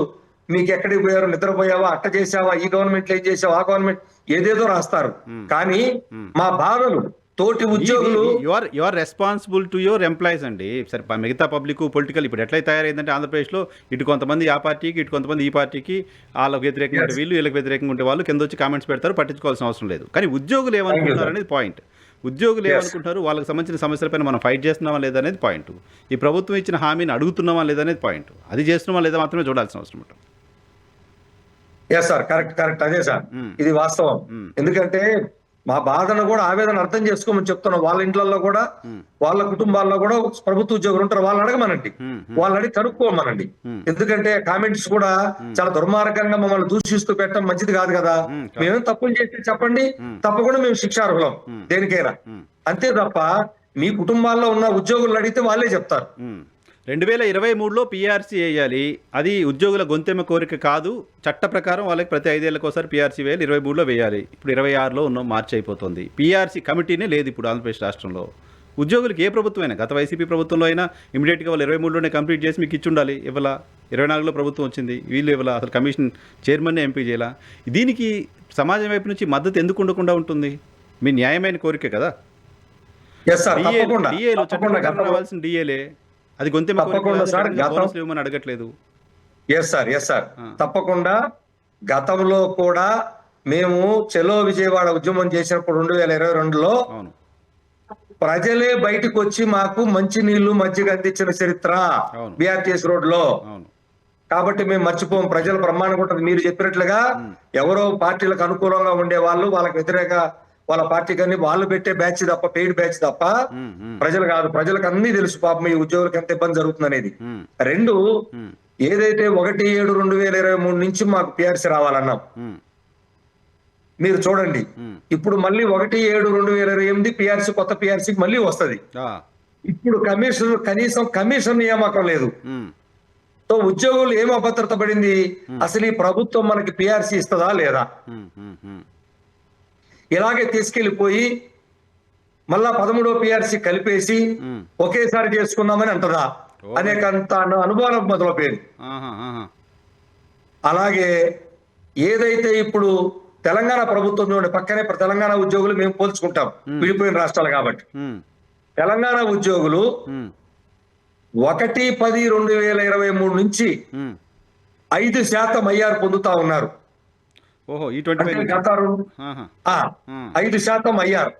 మీకు ఎక్కడికి పోయారు, నిద్రపోయావా, అట్ట చేసావా, ఈ గవర్నమెంట్ ఏం చేసావా, ఆ గవర్నమెంట్ ఏదేదో రాస్తారు. కానీ మా బాధలు తోటి ఉద్యోగులు you are responsible to your employees అండి. సరే మిగతా పబ్లిక్ పొలిటికల్ ఇప్పుడు ఎట్లా తయారైందంటే ఆంధ్రప్రదేశ్లో ఇటు కొంతమంది ఆ పార్టీకి, ఇటు కొంతమంది ఈ పార్టీకి, వాళ్ళకి వ్యతిరేకంగా ఉంటే వీళ్ళు, వీళ్ళకి వ్యతిరేకంగా ఉంటే వాళ్ళు కింద వచ్చి కామెంట్స్ పెడతారు, పట్టించుకోవాల్సిన అవసరం లేదు. కానీ ఉద్యోగులు ఏమనుకుంటున్నారు అనేది పాయింట్. ఉద్యోగులు ఏమనుకుంటున్నారు, వాళ్ళకి సంబంధించిన సమస్యలపైన మనం ఫైట్ చేస్తున్నామా లేదా అనేది పాయింట్. ఈ ప్రభుత్వం ఇచ్చిన హామీని అడుగుతున్నామా లేదా అనేది పాయింట్. అది చేస్తున్నామా లేదా మాత్రమే చూడాల్సిన అవసరం ఉంటుంది. ఎస్ సార్, కరెక్ట్ అదే సార్, ఇది వాస్తవం. ఎందుకంటే మా బాధను కూడా ఆవేదన అర్థం చేసుకోమని చెప్తున్నాం. వాళ్ళ ఇంట్లో కూడా వాళ్ళ కుటుంబాల్లో కూడా ప్రభుత్వ ఉద్యోగులు ఉంటారు, వాళ్ళని అడగమనండి, వాళ్ళని అడిగి కనుక్కోమనండి. ఎందుకంటే కామెంట్స్ కూడా చాలా దుర్మార్గంగా మమ్మల్ని దూషిస్తూ పెట్టడం మంచిది కాదు కదా. మేమేం తప్పులు చేస్తే చెప్పండి, తప్పకుండా మేము శిక్షార్హులం దేనికైనా. అంతే తప్ప మీ కుటుంబాల్లో ఉన్న ఉద్యోగులు అడిగితే వాళ్ళే చెప్తారు. 2023లో పీఆర్సీ వేయాలి, అది ఉద్యోగుల గొంతెమ్మ కోరిక కాదు, చట్ట ప్రకారం వాళ్ళకి ప్రతి 5 ఏళ్ళకి ఒకసారి పీఆర్సీ వేయాలి. 23లో వేయాలి, ఇప్పుడు 26లో ఉన్నాం, మార్చి అయిపోతుంది. పీఆర్సీ కమిటీనే లేదు ఇప్పుడు ఆంధ్రప్రదేశ్ రాష్ట్రంలో. ఉద్యోగులకు ఏ ప్రభుత్వమైనా, గత వైసీపీ ప్రభుత్వంలో అయినా ఇమీడియట్గా వాళ్ళు 23లోనే కంప్లీట్ చేసి మీకు ఇచ్చి ఉండాలి. ఇవ్వాల 24లో ప్రభుత్వం వచ్చింది, వీళ్ళు ఇవ్వాల, అసలు కమిషన్ చైర్మన్నే ఎంపీ చేయాల. దీనికి సమాజం వైపు నుంచి మద్దతు ఎందుకు ఉండకుండా ఉంటుంది? మీ న్యాయమైన కోరిక కదా. డిఏలు చట్టం రావాల్సిన డిఏలే, అది గొంతెమ్మ కోరిక అడగట్లేదు. ఎస్ సార్ తప్పకుండా. గతంలో కూడా మేము చెలో విజయవాడ ఉద్యమం చేసినప్పుడు 2022లో ప్రజలే బయటకు వచ్చి మాకు మంచి నీళ్లు మజ్జిగ అందించిన చరిత్ర బిఆర్టీఎస్ రోడ్ లో. కాబట్టి మేము మర్చిపోం. ప్రజల ప్రమాణం ఉంటుంది. మీరు చెప్పినట్లుగా ఎవరో పార్టీలకు అనుకూలంగా ఉండే వాళ్ళు, వాళ్ళకి వ్యతిరేక వాళ్ళ పార్టీకి అన్ని వాళ్ళు పెట్టే బ్యాచ్ తప్ప, పెయిడ్ బ్యాచ్ తప్ప ప్రజలు కాదు. ప్రజలకు అన్ని తెలుసు పాపం ఈ ఉద్యోగులకు ఎంత ఇబ్బంది జరుగుతుంది అనేది. రెండు, ఏదైతే 1/7/2023 నుంచి మాకు పిఆర్సీ రావాలన్నాం, మీరు చూడండి ఇప్పుడు మళ్ళీ 1/7/2028 పిఆర్సీ, కొత్త పిఆర్సీకి మళ్ళీ వస్తుంది. ఇప్పుడు కనీసం కమిషన్ నియామకం లేదు. సో ఉద్యోగులు ఏం అభద్రత పడింది? అసలు ఈ ప్రభుత్వం మనకి పిఆర్సీ ఇస్తుందా లేదా? ఇలాగే తీసుకెళ్లిపోయి మళ్ళా 13వ పిఆర్సీ కలిపేసి ఒకేసారి చేసుకున్నామని అంటదా అనేకంత అనుభవం మొదలుపోయింది. అలాగే ఏదైతే ఇప్పుడు తెలంగాణ ప్రభుత్వం చూడండి, పక్కనే తెలంగాణ ఉద్యోగులు మేము పోల్చుకుంటాం, విడిపోయిన రాష్ట్రాలు కాబట్టి. తెలంగాణ ఉద్యోగులు 1/10/2023 నుంచి 5% ఐఆర్ పొందుతా ఉన్నారు. 5% ఐఆర్.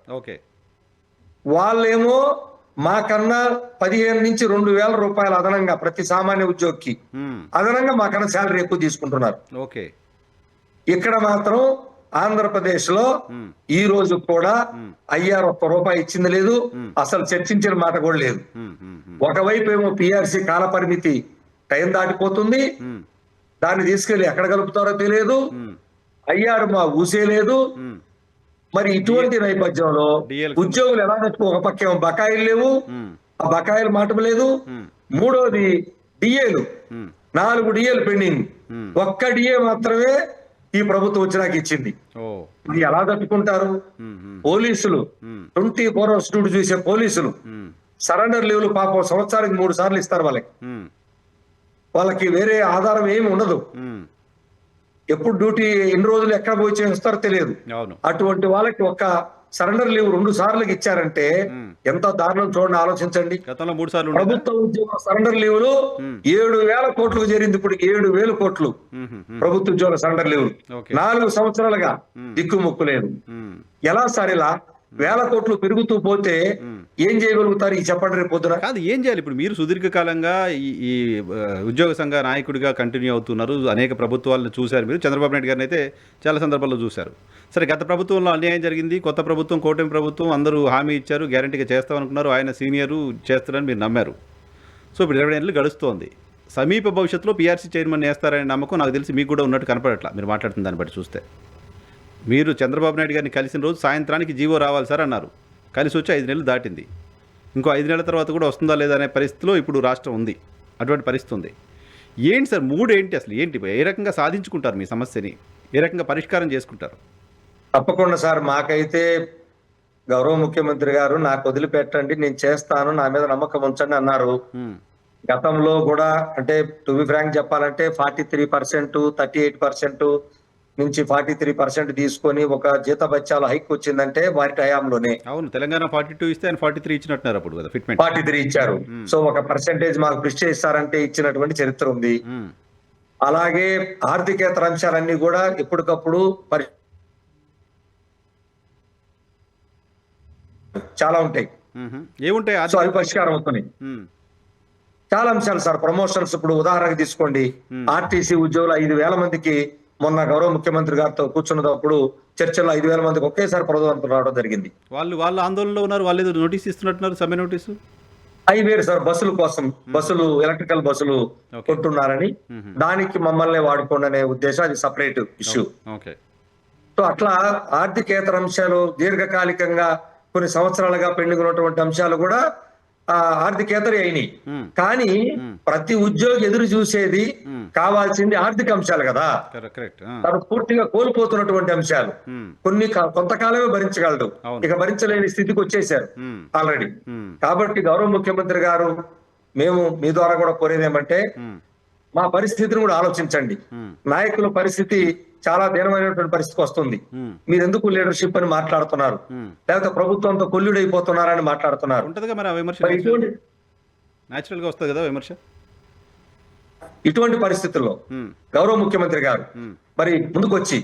వాళ్ళేమో మాకన్నా 15 నుంచి 2,000 రూపాయలు అదనంగా ప్రతి సామాన్య ఉద్యోగికి అదనంగా మాకన్నా శాలరీ ఎక్కువ తీసుకుంటున్నారు. ఇక్కడ మాత్రం ఆంధ్రప్రదేశ్ లో ఈ రోజు కూడా ఐఆర్ ₹1 ఇచ్చింది లేదు, అసలు చర్చించిన మాట కూడా లేదు. ఒకవైపు ఏమో పిఆర్సీ కాల పరిమితి టైం దాటిపోతుంది, దాన్ని తీసుకెళ్లి ఎక్కడ కలుపుతారో తెలియదు, ఐఆర్ మా ఊసే లేదు. మరి ఇటువంటి నేపథ్యంలో ఉద్యోగులు ఎలా ఒక పక్కేమో బకాయిలు లేవు, ఆ బకాయిలు మాటం లేదు. మూడోది డిఏలు, 4 డిఏలు పెండింగ్, ఒక్క డిఏ మాత్రమే ఈ ప్రభుత్వం వచ్చినాక ఇచ్చింది. ఓ ఇది ఎలా తట్టుకుంటారు? ఉమ్, ఉమ్, పోలీసులు ఉమ్, 24 hours డ్యూటీ చూసే పోలీసులు ఉమ్, సరెండర్ లీవ్లు పాపం సంవత్సరానికి 3 సార్లు ఇస్తారు వాళ్ళకి. ఉమ్, వాళ్ళకి వేరే ఆధారం ఏమి ఉండదు. ఉమ్, ఎప్పుడు డ్యూటీ ఎన్ని రోజులు ఎక్కడ పోయి చేస్తారో తెలియదు. అవును. అటువంటి వాళ్ళకి ఒక్క సరెండర్ లీవ్ 2 సార్లకి ఇచ్చారంటే ఉమ్. ఎంత దారుణం చూడండి, ఆలోచించండి. గతంలో 3 సార్లు ఉండేదా? ప్రభుత్వ ఉద్యోగ సరెండర్ లీవ్లు 7,000 కోట్లకు చేరింది. ఇప్పుడు 7,000 కోట్లు ఉమ్, ఉమ్, ఉమ్, ప్రభుత్వ ఉద్యోగ సరెండర్ లీవ్లు. ఓకే. 4 సంవత్సరాలుగా దిక్కుముక్కు లేదు. ఉమ్, ఎలా సార్ ఇలా 1000 కోట్లు పెరుగుతూ పోతే ఏం చేయగలుగుతారు? ఈ చెప్పండి రేపు పొద్దున. కాదు, ఏం చేయాలి ఇప్పుడు? మీరు సుదీర్ఘకాలంగా ఈ ఉద్యోగ సంఘ నాయకుడిగా కంటిన్యూ అవుతున్నారు. అనేక ప్రభుత్వాలను చూశారు. మీరు చంద్రబాబు నాయుడు గారిని అయితే చాలా సందర్భాల్లో చూశారు. సరే, గత ప్రభుత్వంలో అన్యాయం జరిగింది. కొత్త ప్రభుత్వం, కూటమి ప్రభుత్వం అందరూ హామీ ఇచ్చారు, గ్యారంటీగా చేస్తామనుకున్నారు. ఆయన సీనియరు, చేస్తారని మీరు నమ్మారు. సో ఇప్పుడు 20 ఏళ్ళు గడుస్తోంది. సమీప భవిష్యత్తులో పీఆర్సీ చైర్మన్ వేస్తారనే నమ్మకం నాకు తెలిసి మీకు కూడా ఉన్నట్టు కనపడట్లా మీరు మాట్లాడుతున్న దాన్ని బట్టి చూస్తే. మీరు చంద్రబాబు నాయుడు గారిని కలిసిన రోజు సాయంత్రానికి జీవో రావాలి సార్ అన్నారు. కలిసి వచ్చి 5 నెలలు దాటింది. ఇంకో 5 నెలల తర్వాత కూడా వస్తుందా లేదా అనే పరిస్థితిలో ఇప్పుడు రాష్ట్రం ఉంది. అటువంటి పరిస్థితి ఉంది. ఏంటి సార్ మూడు ఏంటి అసలు? ఏంటి ఏ రకంగా సాధించుకుంటారు మీ సమస్యని? ఏ రకంగా పరిష్కారం చేసుకుంటారు? తప్పకుండా సార్, మాకైతే గౌరవ ముఖ్యమంత్రి గారు నాకు వదిలిపెట్టండి, నేను చేస్తాను, నా మీద నమ్మకం ఉంచండి అన్నారు. గతంలో కూడా అంటే టు బి ఫ్రాంక్ చెప్పాలంటే 43%, 38% నుంచి 43% తీసుకొని ఒక జీతభత్యాల హైక్ వచ్చిందంటే వారి హయాంలోనే. అవును, తెలంగాణ 42 ఇస్తే ఆయన 43 ఇచ్చినట్టున్నారు అప్పుడు కదా, ఫిట్మెంట్ 43 ఇచ్చారు. సో ఒక పర్సెంటేజ్ మాకు కృషి చేస్తారంటే ఇచ్చినటువంటి చరిత్ర ఉంది. అలాగే ఆర్థికేతర అంశాలన్నీ కూడా ఎప్పటికప్పుడు చాలా ఉంటాయి. ఏముంటాయి? సో అవి పరిష్కారం అవుతున్నాయి. చాలా అంశాలు సార్. ప్రమోషన్స్ ఇప్పుడు ఉదాహరణకు తీసుకోండి. ఆర్టీసీ ఉద్యోగులు 5,000 మందికి మొన్న గౌరవ ముఖ్యమంత్రి గారితో కూర్చున్నప్పుడు చర్చల్లో 5,000 మందికి ఒకేసారి పదోన్నతులు రావడం జరిగింది. వాళ్ళు ఆందోళనలో ఉన్నారు. వాళ్ళు ఏదో నోటీస్ ఇస్తున్నట్టున్నారు, సమ్మె నోటీసు. అవి వేరు సార్, బస్సుల కోసం, బస్సులు ఎలక్ట్రికల్ బస్సులు కొంటున్నారని, దానికి మమ్మల్ని వాడుకోండి అనే ఉద్దేశం, అది సపరేట్ ఇష్యూ. సో అట్లా ఆర్థికేతర అంశాలు దీర్ఘకాలికంగా కొన్ని సంవత్సరాలుగా పెండింగ్ ఉన్నటువంటి అంశాలు కూడా ఆర్థికేతర అయినాయి. కానీ ప్రతి ఉద్యోగి ఎదురు చూసేది కావాల్సింది ఆర్థిక అంశాలు కదా. తను పూర్తిగా కోల్పోతున్నటువంటి అంశాలు కొన్ని కొంతకాలమే భరించగలడు, ఇక భరించలేని స్థితికి వచ్చేసారు ఆల్రెడీ. కాబట్టి గౌరవ ముఖ్యమంత్రి గారు, మేము మీ ద్వారా కూడా కోరేది ఏమంటే, మా పరిస్థితిని కూడా ఆలోచించండి. నాయకుల పరిస్థితి చాలా దీనమైనటువంటి పరిస్థితికి వస్తుంది. మీరు ఎందుకు లీడర్షిప్ అని మాట్లాడుతున్నారు, లేకపోతే ప్రభుత్వంతో కొల్లుడైపోతున్నారని మాట్లాడుతున్నారు. ఇటువంటి పరిస్థితుల్లో గౌరవ ముఖ్యమంత్రి గారు మరి ముందుకొచ్చి,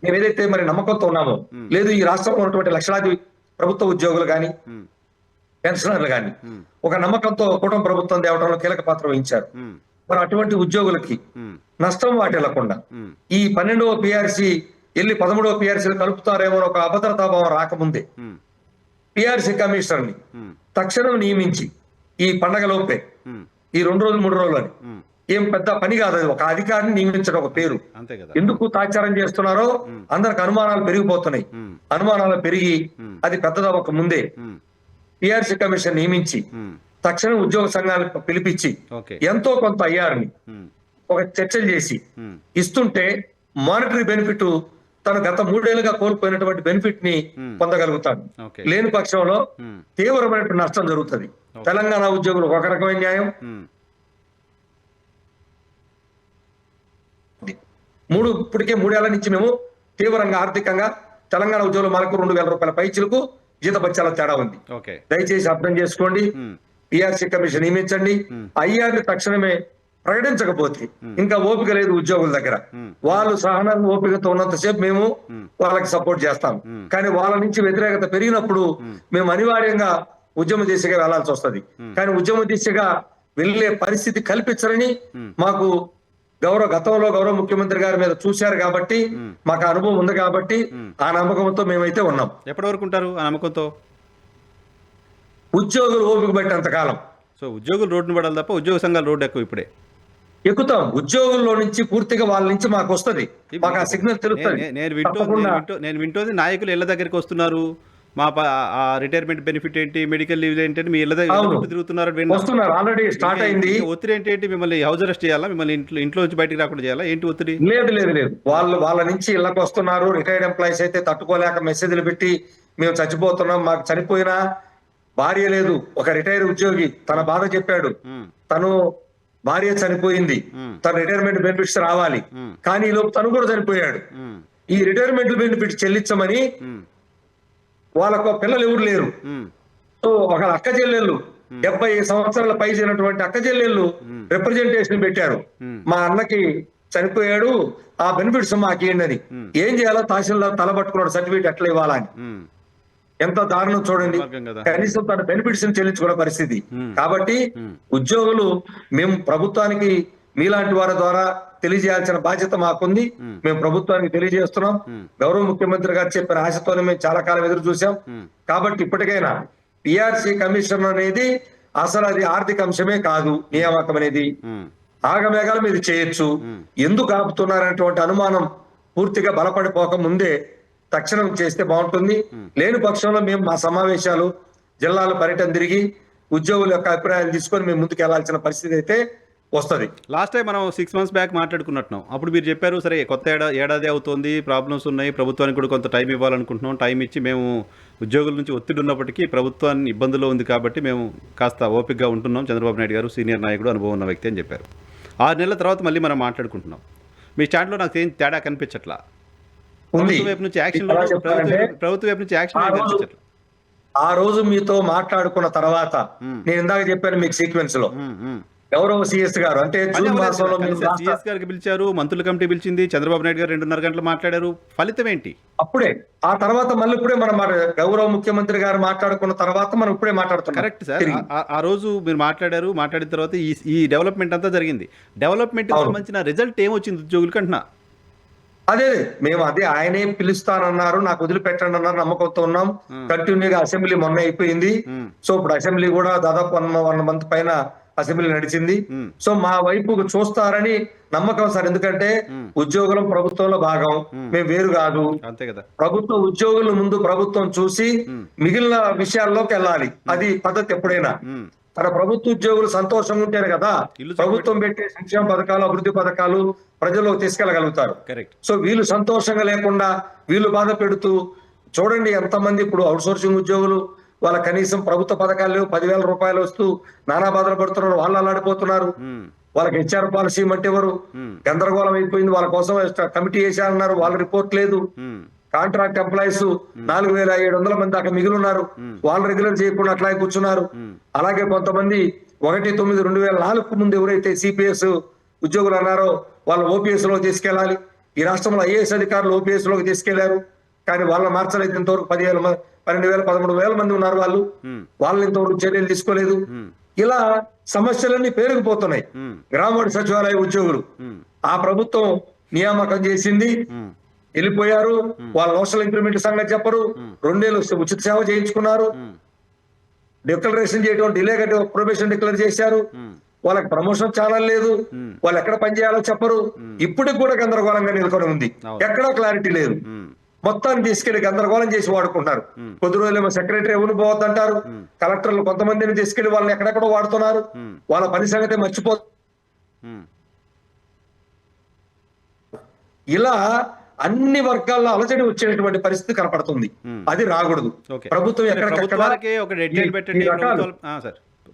మేము ఏదైతే మరి నమ్మకంతో ఉన్నామో, లేదు ఈ రాష్ట్రంలో ఉన్నటువంటి లక్షలాది ప్రభుత్వ ఉద్యోగులు గాని పెన్షనర్లు గాని ఒక నమ్మకంతో కూటమి ప్రభుత్వం తేవడంలో కీలక పాత్ర వహించారు. మరి అటువంటి ఉద్యోగులకి నష్టం వాటిల్లకుండా ఈ 12వ పిఆర్సీ వెళ్ళి 13వ పిఆర్సీలు కలుపుతారేమో ఒక అభద్రతాభావం రాకముందే పిఆర్సీ కమిషనర్ ని తక్షణం నియమించి ఈ పండగలోపే, ఈ 2 రోజులు 3 రోజులు అని ఏం పెద్ద పని కాదు, అది ఒక అధికారిని నియమించడం, ఒక పేరు. ఎందుకు తాత్సారం చేస్తున్నారో అందరికి అనుమానాలు పెరిగిపోతున్నాయి. అనుమానాలు పెరిగి అది పెద్దదవ్వక ముందే పిఆర్సీ కమిషన్ నియమించి తక్షణం ఉద్యోగ సంఘాలకు పిలిపించి ఎంతో కొంత ఐఆర్ని ఒక చర్చలు చేసి ఇస్తుంటే మానిటరీ బెనిఫిట్ తను గత 3 ఏళ్లుగా కోల్పోయినటువంటి బెనిఫిట్ ని పొందగలుగుతాడు. లేని పక్షంలో తీవ్రమైనటువంటి నష్టం జరుగుతుంది. తెలంగాణ ఉద్యోగులకు ఒక రకమైన న్యాయం, ఇప్పటికే 3 ఏళ్ల నుంచి మేము తీవ్రంగా ఆర్థికంగా తెలంగాణ ఉద్యోగులు మనకు 2,000 రూపాయల పైచిలకు జీతభత్యాల తేడా ఉంది. దయచేసి అర్థం చేసుకోండి. PRC commission నియమించండి. ఐఆర్ని తక్షణమే ప్రకటించకపోతే ఇంకా ఓపిక లేదు ఉద్యోగుల దగ్గర. వాళ్ళు సహనంగా ఓపికతో ఉన్నంతసేపు మేము వాళ్ళకి సపోర్ట్ చేస్తాం. కానీ వాళ్ళ నుంచి వ్యతిరేకత పెరిగినప్పుడు మేము అనివార్యంగా ఉద్యమ దిశగా వెళ్లాల్సి వస్తుంది. కానీ ఉద్యమ దిశగా వెళ్లే పరిస్థితి కల్పించరని మాకు గతంలో గౌరవ ముఖ్యమంత్రి గారి మీద చూశారు కాబట్టి, మాకు అనుభవం ఉంది కాబట్టి ఆ నమ్మకంతో మేమైతే ఉన్నాం. ఎప్పటి వరకు ఉంటారు ఆ నమ్మకంతో? ఉద్యోగులు ఓపిక పెట్టేంత కాలం. సో ఉద్యోగులు రోడ్డును పడాలి తప్ప ఉద్యోగ సంఘాలు రోడ్డు ఇప్పుడే ఎక్కుతాం. ఉద్యోగుల్లో నుంచి పూర్తిగా వాళ్ళ నుంచి మాకు వస్తుంది, మాకు ఆ సిగ్నల్ తెలుస్తుంది. నేను వింటోంది నాయకులు ఇళ్ల దగ్గరికి వస్తున్నారు, ఆ రిటైర్మెంట్ బెనిఫిట్ ఏంటి, మెడికల్ లీవ్ ఏంటంటే మీ ఇళ్ళ అవును. చుట్టూ తిరుగుతున్నారు విన్నాం. వస్తున్నారు, ఆల్రెడీ స్టార్ట్ అయింది. ఒత్తిడి ఏంటి, మిమ్మల్ని హౌస్ అరెస్ట్ చేయాలా, మిమ్మల్ని ఇంట్లో నుంచి బయటికి రాకుండా చేయాలా, ఏంటి ఒత్తిడి? లేదు లేదు లేదు, వాళ్ళ నుంచి ఇళ్ళకి వస్తున్నారు. రిటైర్డ్ ఎంప్లాయీస్ అయితే తట్టుకోలేక మెసేజ్లు పెట్టి మేము చచ్చిపోతున్నాం, మాకు చనిపోయినా భార్య లేదు. ఒక రిటైర్ ఉద్యోగి తన బాధ చెప్పాడు. తను భార్య చనిపోయింది, తన రిటైర్మెంట్ బెనిఫిట్స్ రావాలి, కానీ ఈ లోపు తను కూడా చనిపోయాడు. ఈ రిటైర్మెంట్ బెనిఫిట్స్ చెల్లించమని వాళ్ళకు పిల్లలు ఎవరు లేరు. సో ఒక అక్క చెల్లెళ్ళు 70 సంవత్సరాల పై చేరినటువంటి అక్క చెల్లెళ్ళు రిప్రజెంటేషన్ పెట్టారు, మా అన్నకి చనిపోయాడు, ఆ బెనిఫిట్స్ మాకేంటి అని. ఏం చేయాలో తహసీల్దార్ తలబట్టుకున్నాడు, సర్టిఫికేట్ ఎట్లా ఇవ్వాలని. ఎంత దారుణం చూడండి, కనీసం తన బెనిఫిట్స్ చెల్లించుకునే పరిస్థితి. కాబట్టి ఉద్యోగులు మేము ప్రభుత్వానికి మీలాంటి వారి ద్వారా తెలియజేయాల్సిన బాధ్యత మాకుంది. మేము ప్రభుత్వానికి తెలియజేస్తున్నాం. గౌరవ ముఖ్యమంత్రి గారు చెప్పిన ఆశతోనే మేము చాలా కాలం ఎదురు చూసాం. కాబట్టి ఇప్పటికైనా పిఆర్సీ కమిషన్ అనేది అసలు అది ఆర్థిక అంశమే కాదు. నియామకం అనేది ఆగమేఘాల మీద చేయొచ్చు. ఎందుకు ఆపుతున్నారనేటువంటి అనుమానం పూర్తిగా బలపడిపోక ముందే తక్షణం చేస్తే బాగుంటుంది. లేని పక్షంలో మేము మా సమావేశాలు, జిల్లాల పర్యటన తిరిగి ఉద్యోగుల యొక్క అభిప్రాయాలు తీసుకొని మేము ముందుకు వెళ్లాల్సిన పరిస్థితి అయితే వస్తుంది. లాస్ట్ టైం మనం 6 months బ్యాక్ మాట్లాడుకున్నట్టున్నాం. అప్పుడు మీరు చెప్పారు, సరే కొత్త ఏడాది అవుతుంది, ప్రాబ్లమ్స్ ఉన్నాయి, ప్రభుత్వానికి కూడా కొంత టైం ఇవ్వాలనుకుంటున్నాం, టైం ఇచ్చి మేము ఉద్యోగుల నుంచి ఒత్తిడి ఉన్నప్పటికీ ప్రభుత్వాన్ని ఇబ్బందుల్లో ఉంది కాబట్టి మేము కాస్త ఓపికగా ఉంటున్నాం, చంద్రబాబు నాయుడు గారు సీనియర్ నాయకుడు, అనుభవం ఉన్న వ్యక్తి అని చెప్పారు. 6 నెలల తర్వాత మళ్ళీ మనం మాట్లాడుకుంటున్నాం. మీ స్టాండ్లో నాకు ఏం తేడా కనిపించట్లా. ప్రభుత్వ వైపు నుంచి యాక్షన్ కనిపించట్లా. ఆ రోజు మీతో మాట్లాడుకున్న తర్వాత నేను ఇందాక చెప్పాను మీకు సీక్వెన్స్ లో, గౌరవ సిఎస్ గారు అంటే సిఎస్ గారికి పిలిచారు, మంత్రుల కమిటీ పిలిచింది, చంద్రబాబు నాయుడు గారు 2.5 గంటలు మాట్లాడారు. ఫలితం ఏంటి? అప్పుడే ఆ తర్వాత మళ్ళీ ఇప్పుడే మనం గౌరవ ముఖ్యమంత్రి గారు మాట్లాడుకున్న తర్వాత మనం ఇప్పుడే మాట్లాడుతున్నాం. Correct sir. ఆ రోజు మీరు మాట్లాడారు, మాట్లాడిన తర్వాత ఈ డెవలప్మెంట్ అంతా జరిగింది. డెవలప్మెంట్ సంబంధించిన రిజల్ట్ ఏమొచ్చింది ఉద్యోగులకి అంటున్నా? అదే మేము ఆయనే పిలుస్తానన్నారు, నాకు వదిలిపెట్టండి అన్నారు, నమ్మకంతో ఉన్నాం. కంటిన్యూగా అసెంబ్లీ మొన్న అయిపోయింది. సో ఇప్పుడు అసెంబ్లీ కూడా దాదాపు 1 month పైన అసెంబ్లీ నడిచింది. సో మా వైపు చూస్తారని నమ్మకం సార్. ఎందుకంటే ఉద్యోగులం ప్రభుత్వంలో భాగం, మేము వేరు కాదు. ప్రభుత్వ ఉద్యోగుల ముందు ప్రభుత్వం చూసి మిగిలిన విషయాల్లోకి వెళ్ళాలి. అది పద్ధతి ఎప్పుడైనా. తన ప్రభుత్వ ఉద్యోగులు సంతోషంగా ఉంటేనే కదా ప్రభుత్వం పెట్టే సంక్షేమ పథకాలు, అభివృద్ధి పథకాలు ప్రజల్లోకి తీసుకెళ్లగలుగుతారు. సో వీళ్ళు సంతోషంగా లేకుండా వీళ్ళు బాధ పెడుతూ చూడండి ఎంతమంది ఇప్పుడు అవుట్ సోర్సింగ్ ఉద్యోగులు, వాళ్ళ కనీసం ప్రభుత్వ పథకాలు 10,000 రూపాయలు వస్తూ నానా బాధలు పడుతున్నారు, వాళ్ళు అల్లాడిపోతున్నారు. వాళ్ళకి హెచ్ఆర్ పాలసీ అంటే ఎవరు, గందరగోళం అయిపోయింది. వాళ్ళ కోసం కమిటీ వేసారన్నారు, వాళ్ళ రిపోర్ట్ లేదు. కాంట్రాక్ట్ ఎంప్లాయీస్ 4,700 మంది దాకా మిగిలి ఉన్నారు, వాళ్ళు రెగ్యులర్ చేయకుండా అట్లాగే కూర్చున్నారు. అలాగే కొంతమంది 1/9/2004 ముందు ఎవరైతే సిపిఎస్ ఉద్యోగులు అన్నారో వాళ్ళు ఓపీఎస్ లో తీసుకెళ్లాలి. ఈ రాష్ట్రంలో ఐఏఎస్ అధికారులు ఓపీఎస్ లోకి తీసుకెళ్లారు, కానీ వాళ్ళ మార్చలేదు. ఇంతవరకు 10,000, 12,000, 13,000 మంది ఉన్నారు. వాళ్ళని ఇంతవరకు చర్యలు తీసుకోలేదు. ఇలా సమస్యలన్నీ పేరుకుపోతున్నాయి. గ్రామీణ సచివాలయ ఉద్యోగులు ఆ ప్రభుత్వం నియామకం చేసింది, వెళ్ళిపోయారు. వాళ్ళ సోషల్ ఇంక్రిమెంట్ సంగతి చెప్పరు. 2 ఏళ్ళు ఉచిత సేవ చేయించుకున్నారు, డిక్లరేషన్ చేయడం డిలే కట్టి ప్రొబేషన్ డిక్లేర్ చేశారు. వాళ్ళకి ప్రమోషన్ ఛానల్ లేదు, వాళ్ళు ఎక్కడ పనిచేయాలో చెప్పరు. ఇప్పటికి కూడా గందరగోళంగా నెలకొని ఉంది, ఎక్కడా క్లారిటీ లేదు. మొత్తాన్ని తీసుకెళ్లి గందరగోళం చేసి వాడుకుంటున్నారు. కొద్ది రోజులేమో సెక్రటరీ ఎవరు పోవద్దంటారు, కలెక్టర్లు కొంతమందిని తీసుకెళ్లి వాళ్ళని ఎక్కడెక్కడో వాడుతున్నారు. వాళ్ళ పని సంగతి మర్చిపో. ఇలా అన్ని వర్గాల్లో అలజడి వచ్చేటువంటి పరిస్థితి కనపడుతుంది. అది రాకూడదు. ప్రభుత్వం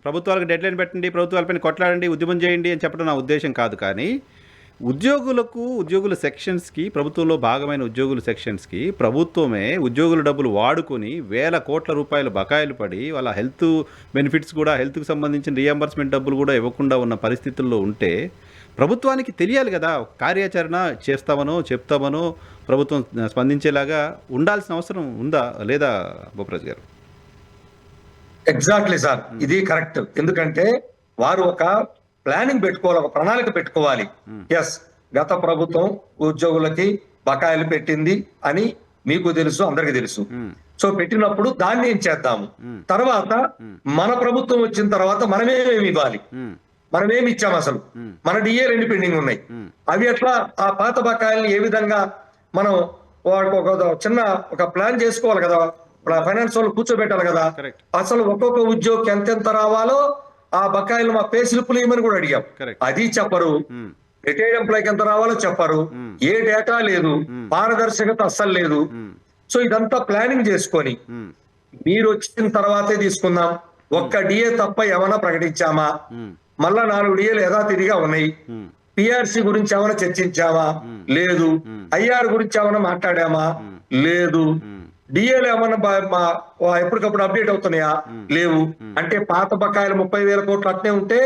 ప్రభుత్వాలకు డెడ్ లైన్ పెట్టండి, ప్రభుత్వాలపైన కొట్లాడండి, ఉద్యమం చేయండి అని చెప్పడం నా ఉద్దేశం కాదు. కానీ ఉద్యోగుల సెక్షన్స్కి, ప్రభుత్వంలో భాగమైన ఉద్యోగుల సెక్షన్స్కి ప్రభుత్వమే ఉద్యోగుల డబ్బులు వాడుకొని వేల కోట్ల రూపాయలు బకాయిలు పడి వాళ్ళ హెల్త్ బెనిఫిట్స్ కూడా, హెల్త్కి సంబంధించిన రీఎంబర్స్మెంట్ డబ్బులు కూడా ఇవ్వకుండా ఉన్న పరిస్థితుల్లో ఉంటే ప్రభుత్వానికి తెలియాలి కదా, కార్యాచరణ చేస్తామనో చెప్తామనో ప్రభుత్వం స్పందించేలాగా ఉండాల్సిన అవసరం ఉందా లేదా బొప్పరాజు గారు? ఎగ్జాక్ట్లీ సార్, ఇది కరెక్ట్. ఎందుకంటే వారు ఒక ప్లానింగ్ పెట్టుకోవాలి, ఒక ప్రణాళిక పెట్టుకోవాలి. ఎస్, గత ప్రభుత్వం ఉద్యోగులకి బకాయిలు పెట్టింది అని మీకు తెలుసు, అందరికి తెలుసు. సో పెట్టినప్పుడు దాన్ని ఏం చేద్దాము, తర్వాత మన ప్రభుత్వం వచ్చిన తర్వాత మనమేమి ఇవ్వాలి, మనమేమి ఇచ్చాము, అసలు మన డిఏ 2 పెండింగ్ ఉన్నాయి, అవి ఎట్లా, ఆ పాత బకాయిల్ని ఏ విధంగా మనం ఒక చిన్న ఒక ప్లాన్ చేసుకోవాలి కదా. ఫైనాన్స్ వాళ్ళు కూర్చోబెట్టాలి కదా. కరెక్ట్. అసలు ఒక్కొక్క ఉద్యోగికి ఎంతెంత రావాలో ఆ బకాయిలు మా పే స్లిప్లు ఇవ్వమని కూడా అడిగాం. కరెక్ట్. అది చెప్పరు. రిటైర్డ్ ఎంప్లాయీకి ఎంత రావాలో చెప్పరు. ఏ డేటా లేదు, పారదర్శకత అస్సలు లేదు. సో ఇదంతా ప్లానింగ్ చేసుకొని మీరు వచ్చిన తర్వాతే తీసుకుందాం. ఒక్క డిఏ తప్ప ఏమైనా ప్రకటించామా? మళ్ళా 4 డిఏలు యథాతిథిగా ఉన్నాయి. పిఆర్సి గురించి ఏమైనా చర్చించామా? లేదు. ఐఆర్ గురించి ఏమైనా మాట్లాడామా? లేదు. డిఏలు ఏమన్నా ఎప్పటికప్పుడు అప్డేట్ అవుతున్నాయా? లేవు. అంటే పాత బకాయిలు 30,000 కోట్లు అట్నే ఉంటే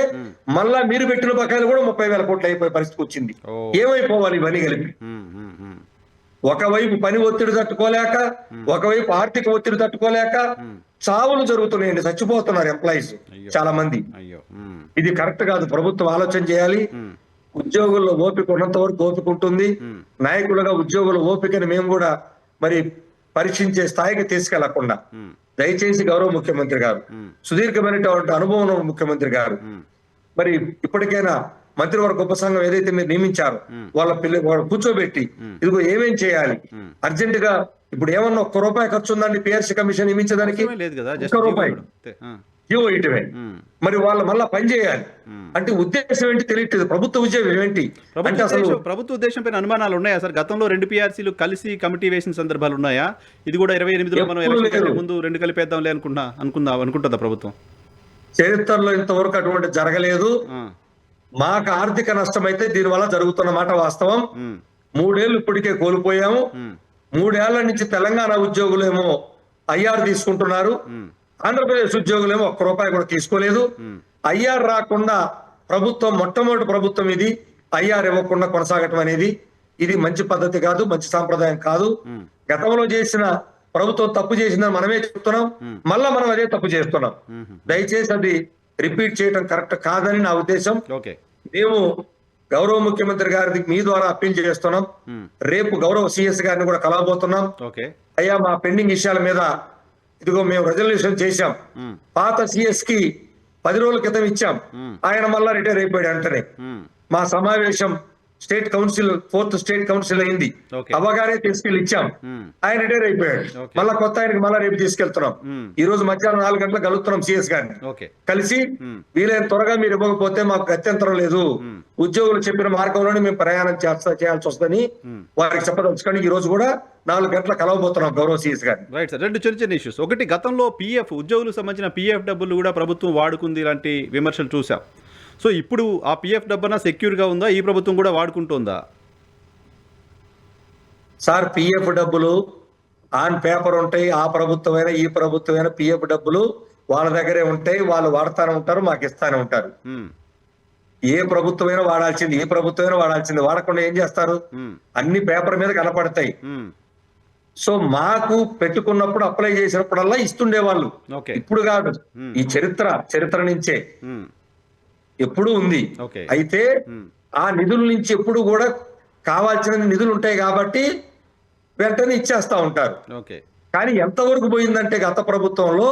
మళ్ళా మీరు పెట్టిన బకాయిలు కూడా 30,000 కోట్లు అయిపోయే పరిస్థితి వచ్చింది. ఏమైపోవాలి ఇవన్నీ కలిపి? ఒకవైపు పని ఒత్తిడి తట్టుకోలేక, ఒకవైపు ఆర్థిక ఒత్తిడి తట్టుకోలేక చావులు జరుగుతున్నాయండి. చచ్చిపోతున్నారు ఎంప్లాయీస్ చాలా మంది. ఇది కరెక్ట్ కాదు. ప్రభుత్వం ఆలోచన చేయాలి. ఉద్యోగుల్లో ఓపిక ఉన్నంత వరకు ఓపిక ఉంటుంది. నాయకులుగా ఉద్యోగుల ఓపికని మేము కూడా మరి పరీక్షించే స్థాయికి తీసుకెళ్లకుండా దయచేసి గౌరవ ముఖ్యమంత్రి గారు, సుదీర్ఘమైనటువంటి అనుభవం ఉన్న ముఖ్యమంత్రి గారు, మరి ఇప్పటికైనా మంత్రివర్గ ఉపసంఘం ఏదైతే మీరు నియమించారో వాళ్ళ కూర్చోబెట్టి ఇదిగో ఏమేం చేయాలి అర్జెంట్ గా. ఇప్పుడు ఏమన్నా ₹1 ఖర్చు ఉందండి పిఆర్సీ కమిషన్ నియమించడానికి? ₹1 జీవో ఇటువే. మరి వాళ్ళు మళ్ళా పని చేయాలి అంటే ఉద్దేశం ఏంటి తెలియట్లేదు. ప్రభుత్వ ఉద్యోగం ఏంటి అంటే అసలు ప్రభుత్వ ఉద్దేశం పైన అనుమానాలు ఉన్నాయా సార్? గతంలో 2 పిఆర్సీలు కలిసి కమిటీ వేసిన సందర్భాలు ఉన్నాయా? ఇది కూడా 28లో మనం ఎలక్షన్ ముందు 2 కలిపేద్దాంలే అనుకుంటుందా ప్రభుత్వం? చరిత్రలో ఇంతవరకు అటువంటి జరగలేదు. మాకు ఆర్థిక నష్టం అయితే దీనివల్ల జరుగుతున్న మాట వాస్తవం. 3 ఏళ్ళు ఇప్పటికే కోల్పోయాము. 3 ఏళ్ల నుంచి తెలంగాణ ఉద్యోగులేమో ఐఆర్ తీసుకుంటున్నారు. ఆంధ్రప్రదేశ్ ఉద్యోగులేమో ₹1 కూడా తీసుకోలేదు. ఐఆర్ రాకుండా ప్రభుత్వం మొట్టమొదటి ప్రభుత్వం ఇది. ఐఆర్ ఇవ్వకుండా కొనసాగటం అనేది ఇది మంచి పద్ధతి కాదు, మంచి సాంప్రదాయం కాదు. గతంలో చేసిన ప్రభుత్వం తప్పు చేసిందని మనమే చెప్తున్నాం. మళ్ళా మనం అదే తప్పు చేస్తున్నాం. దయచేసి అది రిపీట్ చేయడం కరెక్ట్ కాదని నా ఉద్దేశం. మేము గౌరవ ముఖ్యమంత్రి గారికి మీ ద్వారా అప్పీల్ చేస్తున్నాం. రేపు గౌరవ సిఎస్ గారిని కూడా కలవబోతున్నాం. అయ్యా మా పెండింగ్ విషయాల మీద ఇదిగో మేము రెజల్యూషన్ చేశాం. పాత సిఎస్ కి 10 రోజుల క్రితం ఇచ్చాం. ఆయన మళ్ళా రిటైర్ అయిపోయాడు. అంటనే మా సమావేశం state council 4th state council అయింది. అవగానే తీసుకెళ్లి ఇచ్చాం. ఆయన రిటైర్ అయిపోయాడు. మళ్ళా కొత్త ఆయనకి మళ్ళా రేపు తీసుకెళ్తున్నాం. ఈ రోజు మధ్యాహ్నం 4 గంటలకు కలుగుతున్నాం సిఎస్ గారిని కలిసి. వీలైన త్వరగా మీరు ఇవ్వకపోతే మాకు గత్యంతరం లేదు, ఉద్యోగులు చెప్పిన మార్గంలోనే మేము ప్రయాణం చేయాల్సి వస్తుందని వారికి చెప్పదలుచుకొని ఈ రోజు కూడా 4 గంటలకు కలవబోతున్నాం గౌరవ సిఎస్ గారిని. Right sir. 2 చిన్న ఇష్యూస్. ఒకటి, గతంలో పిఎఫ్ ఉద్యోగులకు సంబంధించిన పిఎఫ్ డబ్బులు కూడా ప్రభుత్వం వాడుకుంది ఇలాంటి విమర్శలు చూసాం. సో ఇప్పుడు ఆ పిఎఫ్ డబ్బున సెక్యూర్గా ఉందా? ఈ ప్రభుత్వం కూడా వాడుకుంటుందా? సార్ పిఎఫ్ డబ్బులు ఆన్ పేపర్ ఉంటాయి. ఆ ప్రభుత్వమైనా ఈ ప్రభుత్వమైనా పిఎఫ్ డబ్బులు వాళ్ళ దగ్గరే ఉంటాయి. వాళ్ళు వాడుతూనే ఉంటారు, మాకు ఇస్తానే ఉంటారు. ఏ ప్రభుత్వమైనా వాడాల్సింది, ఏ ప్రభుత్వమైనా వాడాల్సింది. వాడకుండా ఏం చేస్తారు? అన్ని పేపర్ మీద కనపడతాయి. సో మాకు పెట్టుకున్నప్పుడు అప్లై చేసినప్పుడల్లా ఇస్తుండే వాళ్ళు. ఇప్పుడు కాదు, ఈ చరిత్ర నుంచే ఎప్పుడు ఉంది. అయితే ఆ నిధుల నుంచి ఎప్పుడు కూడా కావాల్సిన నిధులు ఉంటాయి కాబట్టి వెంటనే ఇచ్చేస్తా ఉంటారు. కానీ ఎంతవరకు పోయిందంటే గత ప్రభుత్వంలో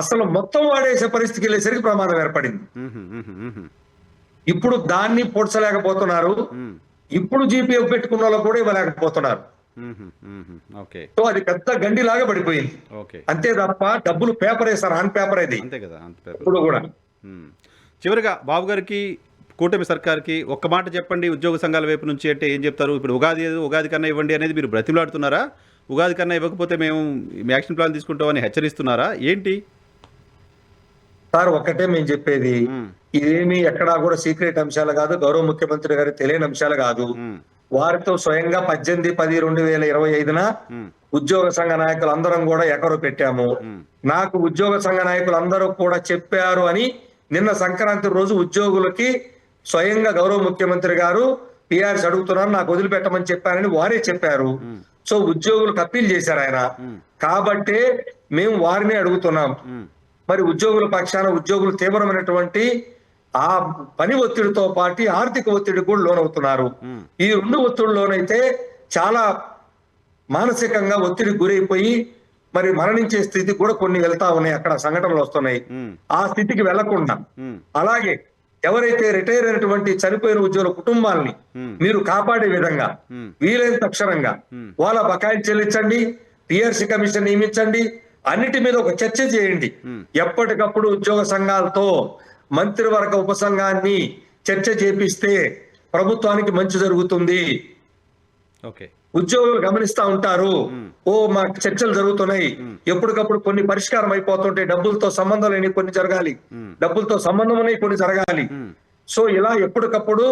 అసలు మొత్తం వాడేసే పరిస్థితికి వెళ్ళేసరికి ప్రమాదం ఏర్పడింది. ఇప్పుడు దాన్ని పొడ్చలేకపోతున్నారు. ఇప్పుడు జీపీఎఫ్ పెట్టుకున్న వాళ్ళు కూడా ఇవ్వలేకపోతున్నారు. సో అది పెద్ద గండిలాగా పడిపోయింది. అంతే తప్ప డబ్బులు పేపర్ వేసారు, ఆన్ పేపర్ అది ఇప్పుడు కూడా. చివరిగా బాబు గారికి, కూటమి సర్కార్కి ఒక్క మాట చెప్పండి ఉద్యోగ సంఘాల వైపు నుంచి అంటే ఏం చెప్తారు? ఇప్పుడు ఉగాది కన్నా ఇవ్వండి అనేది మీరు బ్రతిమలాడుతున్నారా? ఉగాది కన్నా ఇవ్వకపోతే మేము యాక్షన్ ప్లాన్ తీసుకుంటామని హెచ్చరిస్తున్నారా ఏంటి? సార్ ఒక్కటే మేము చెప్పేది, ఇదేమి ఎక్కడా కూడా సీక్రెట్ అంశాలు కాదు, గౌరవ ముఖ్యమంత్రి గారి తెలియని అంశాలు కాదు. వారితో స్వయంగా 18/10/2025న ఉద్యోగ సంఘ నాయకులు అందరం కూడా ఎకరు పెట్టాము. నాకు ఉద్యోగ సంఘ నాయకులు అందరూ కూడా చెప్పారు అని నిన్న సంక్రాంతి రోజు ఉద్యోగులకి స్వయంగా గౌరవ ముఖ్యమంత్రి గారు పిఆర్సీ అడుగుతున్నారు, నాకు వదిలిపెట్టమని చెప్పారని వారే చెప్పారు. సో ఉద్యోగులకు అప్పీల్ చేశారు ఆయన. కాబట్టే మేము వారిని అడుగుతున్నాం. మరి ఉద్యోగుల పక్షాన ఉద్యోగులు తీవ్రమైనటువంటి ఆ పని ఒత్తిడితో పాటు ఆర్థిక ఒత్తిడి కూడా లోనవుతున్నారు. ఈ 2 ఒత్తిడిలోనైతే చాలా మానసికంగా ఒత్తిడికి గురైపోయి మరి మరణించే స్థితి కూడా కొన్ని వెళ్తా ఉన్నాయి. అక్కడ సంఘటనలు వస్తున్నాయి. ఆ స్థితికి వెళ్లకుండా అలాగే ఎవరైతే రిటైర్ అయినటువంటి చనిపోయిన ఉద్యోగుల కుటుంబాలని మీరు కాపాడే విధంగా వీలైన తక్షణంగా వాళ్ళ బకాయిలు చెల్లించండి, పిఆర్సీ కమిషన్ నియమించండి, అన్నిటి మీద ఒక చర్చ చేయండి. ఎప్పటికప్పుడు ఉద్యోగ సంఘాలతో మంత్రివర్గ ఉపసంఘాన్ని చర్చ చేపిస్తే ప్రభుత్వానికి మంచి జరుగుతుంది. ఓకే. ఉద్యోగులు గమనిస్తా ఉంటారు, ఓ మా చర్చలు జరుగుతున్నాయి, ఎప్పటికప్పుడు కొన్ని పరిష్కారం అయిపోతుంటాయి, డబ్బులతో సంబంధం లేని కొన్ని జరగాలి, డబ్బులతో సంబంధం అనేవి కొన్ని జరగాలి. సో ఇలా ఎప్పటికప్పుడు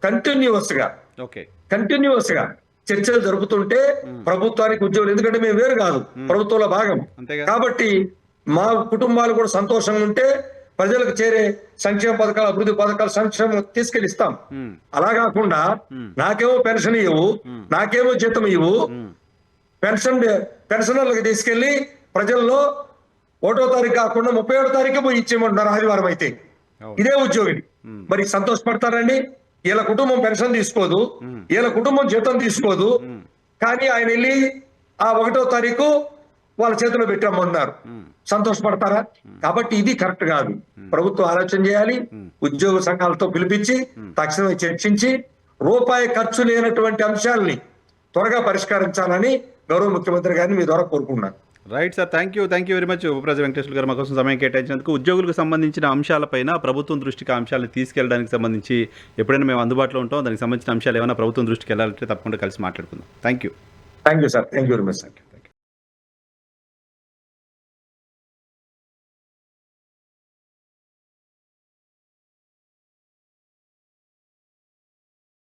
కంటిన్యూస్ గా చర్చలు జరుపుతుంటే ప్రభుత్వానికి ఉద్యోగులు, ఎందుకంటే మేము వేరు కాదు, ప్రభుత్వంలో భాగం కాబట్టి మా కుటుంబాలు కూడా సంతోషంగా ఉంటే ప్రజలకు చేరే సంక్షేమ పథకాలు, అభివృద్ధి పథకాలు, సంక్షేమం తీసుకెళ్ళిస్తాం. అలా కాకుండా నాకేమో పెన్షన్ ఇవ్వు, నాకేమో జీతం ఇవ్వు, పెన్షనర్లకు తీసుకెళ్లి ప్రజల్లో 1వ తారీఖు కాకుండా 37వ తారీఖు పోయి ఇచ్చేయమంటున్నారు ఆదివారం అయితే. ఇదే ఉద్యోగిని మరి సంతోషపడతారండి? వీళ్ళ కుటుంబం పెన్షన్ తీసుకోదు, వీళ్ళ కుటుంబం జీతం తీసుకోదు, కానీ ఆయన వెళ్ళి ఆ 1వ తారీఖు వాళ్ళ చేతిలో పెట్టామన్నారు. సంతోషపడతారా? కాబట్టి ఇది కరెక్ట్ కాదు. ప్రభుత్వం ఆలోచన చేయాలి, ఉద్యోగ సంఘాలతో పిలిపించి తక్షణమే చర్చించి రూపాయి ఖర్చు లేనటువంటి అంశాలని త్వరగా పరిష్కరించాలని గౌరవ ముఖ్యమంత్రి గారిని మీ ద్వారా కోరుకున్నాను. Right sir, thank you very much. Uparaju Venkateswara గారు మా కోసం సమయం కేటాయించినందుకు. ఉద్యోగులకు సంబంధించిన అంశాలపైన ప్రభుత్వం దృష్టికి అంశాలను తీసుకెళ్ళడానికి సంబంధించి ఎప్పుడైనా మేము అందుబాటులో ఉంటాం. దానికి సంబంధించిన అంశాలు ఏమైనా ప్రభుత్వం దృష్టికి వెళ్ళాలంటే తప్పకుండా కలిసి మాట్లాడుకుందాం. Thank you sir. Thank you very much sir.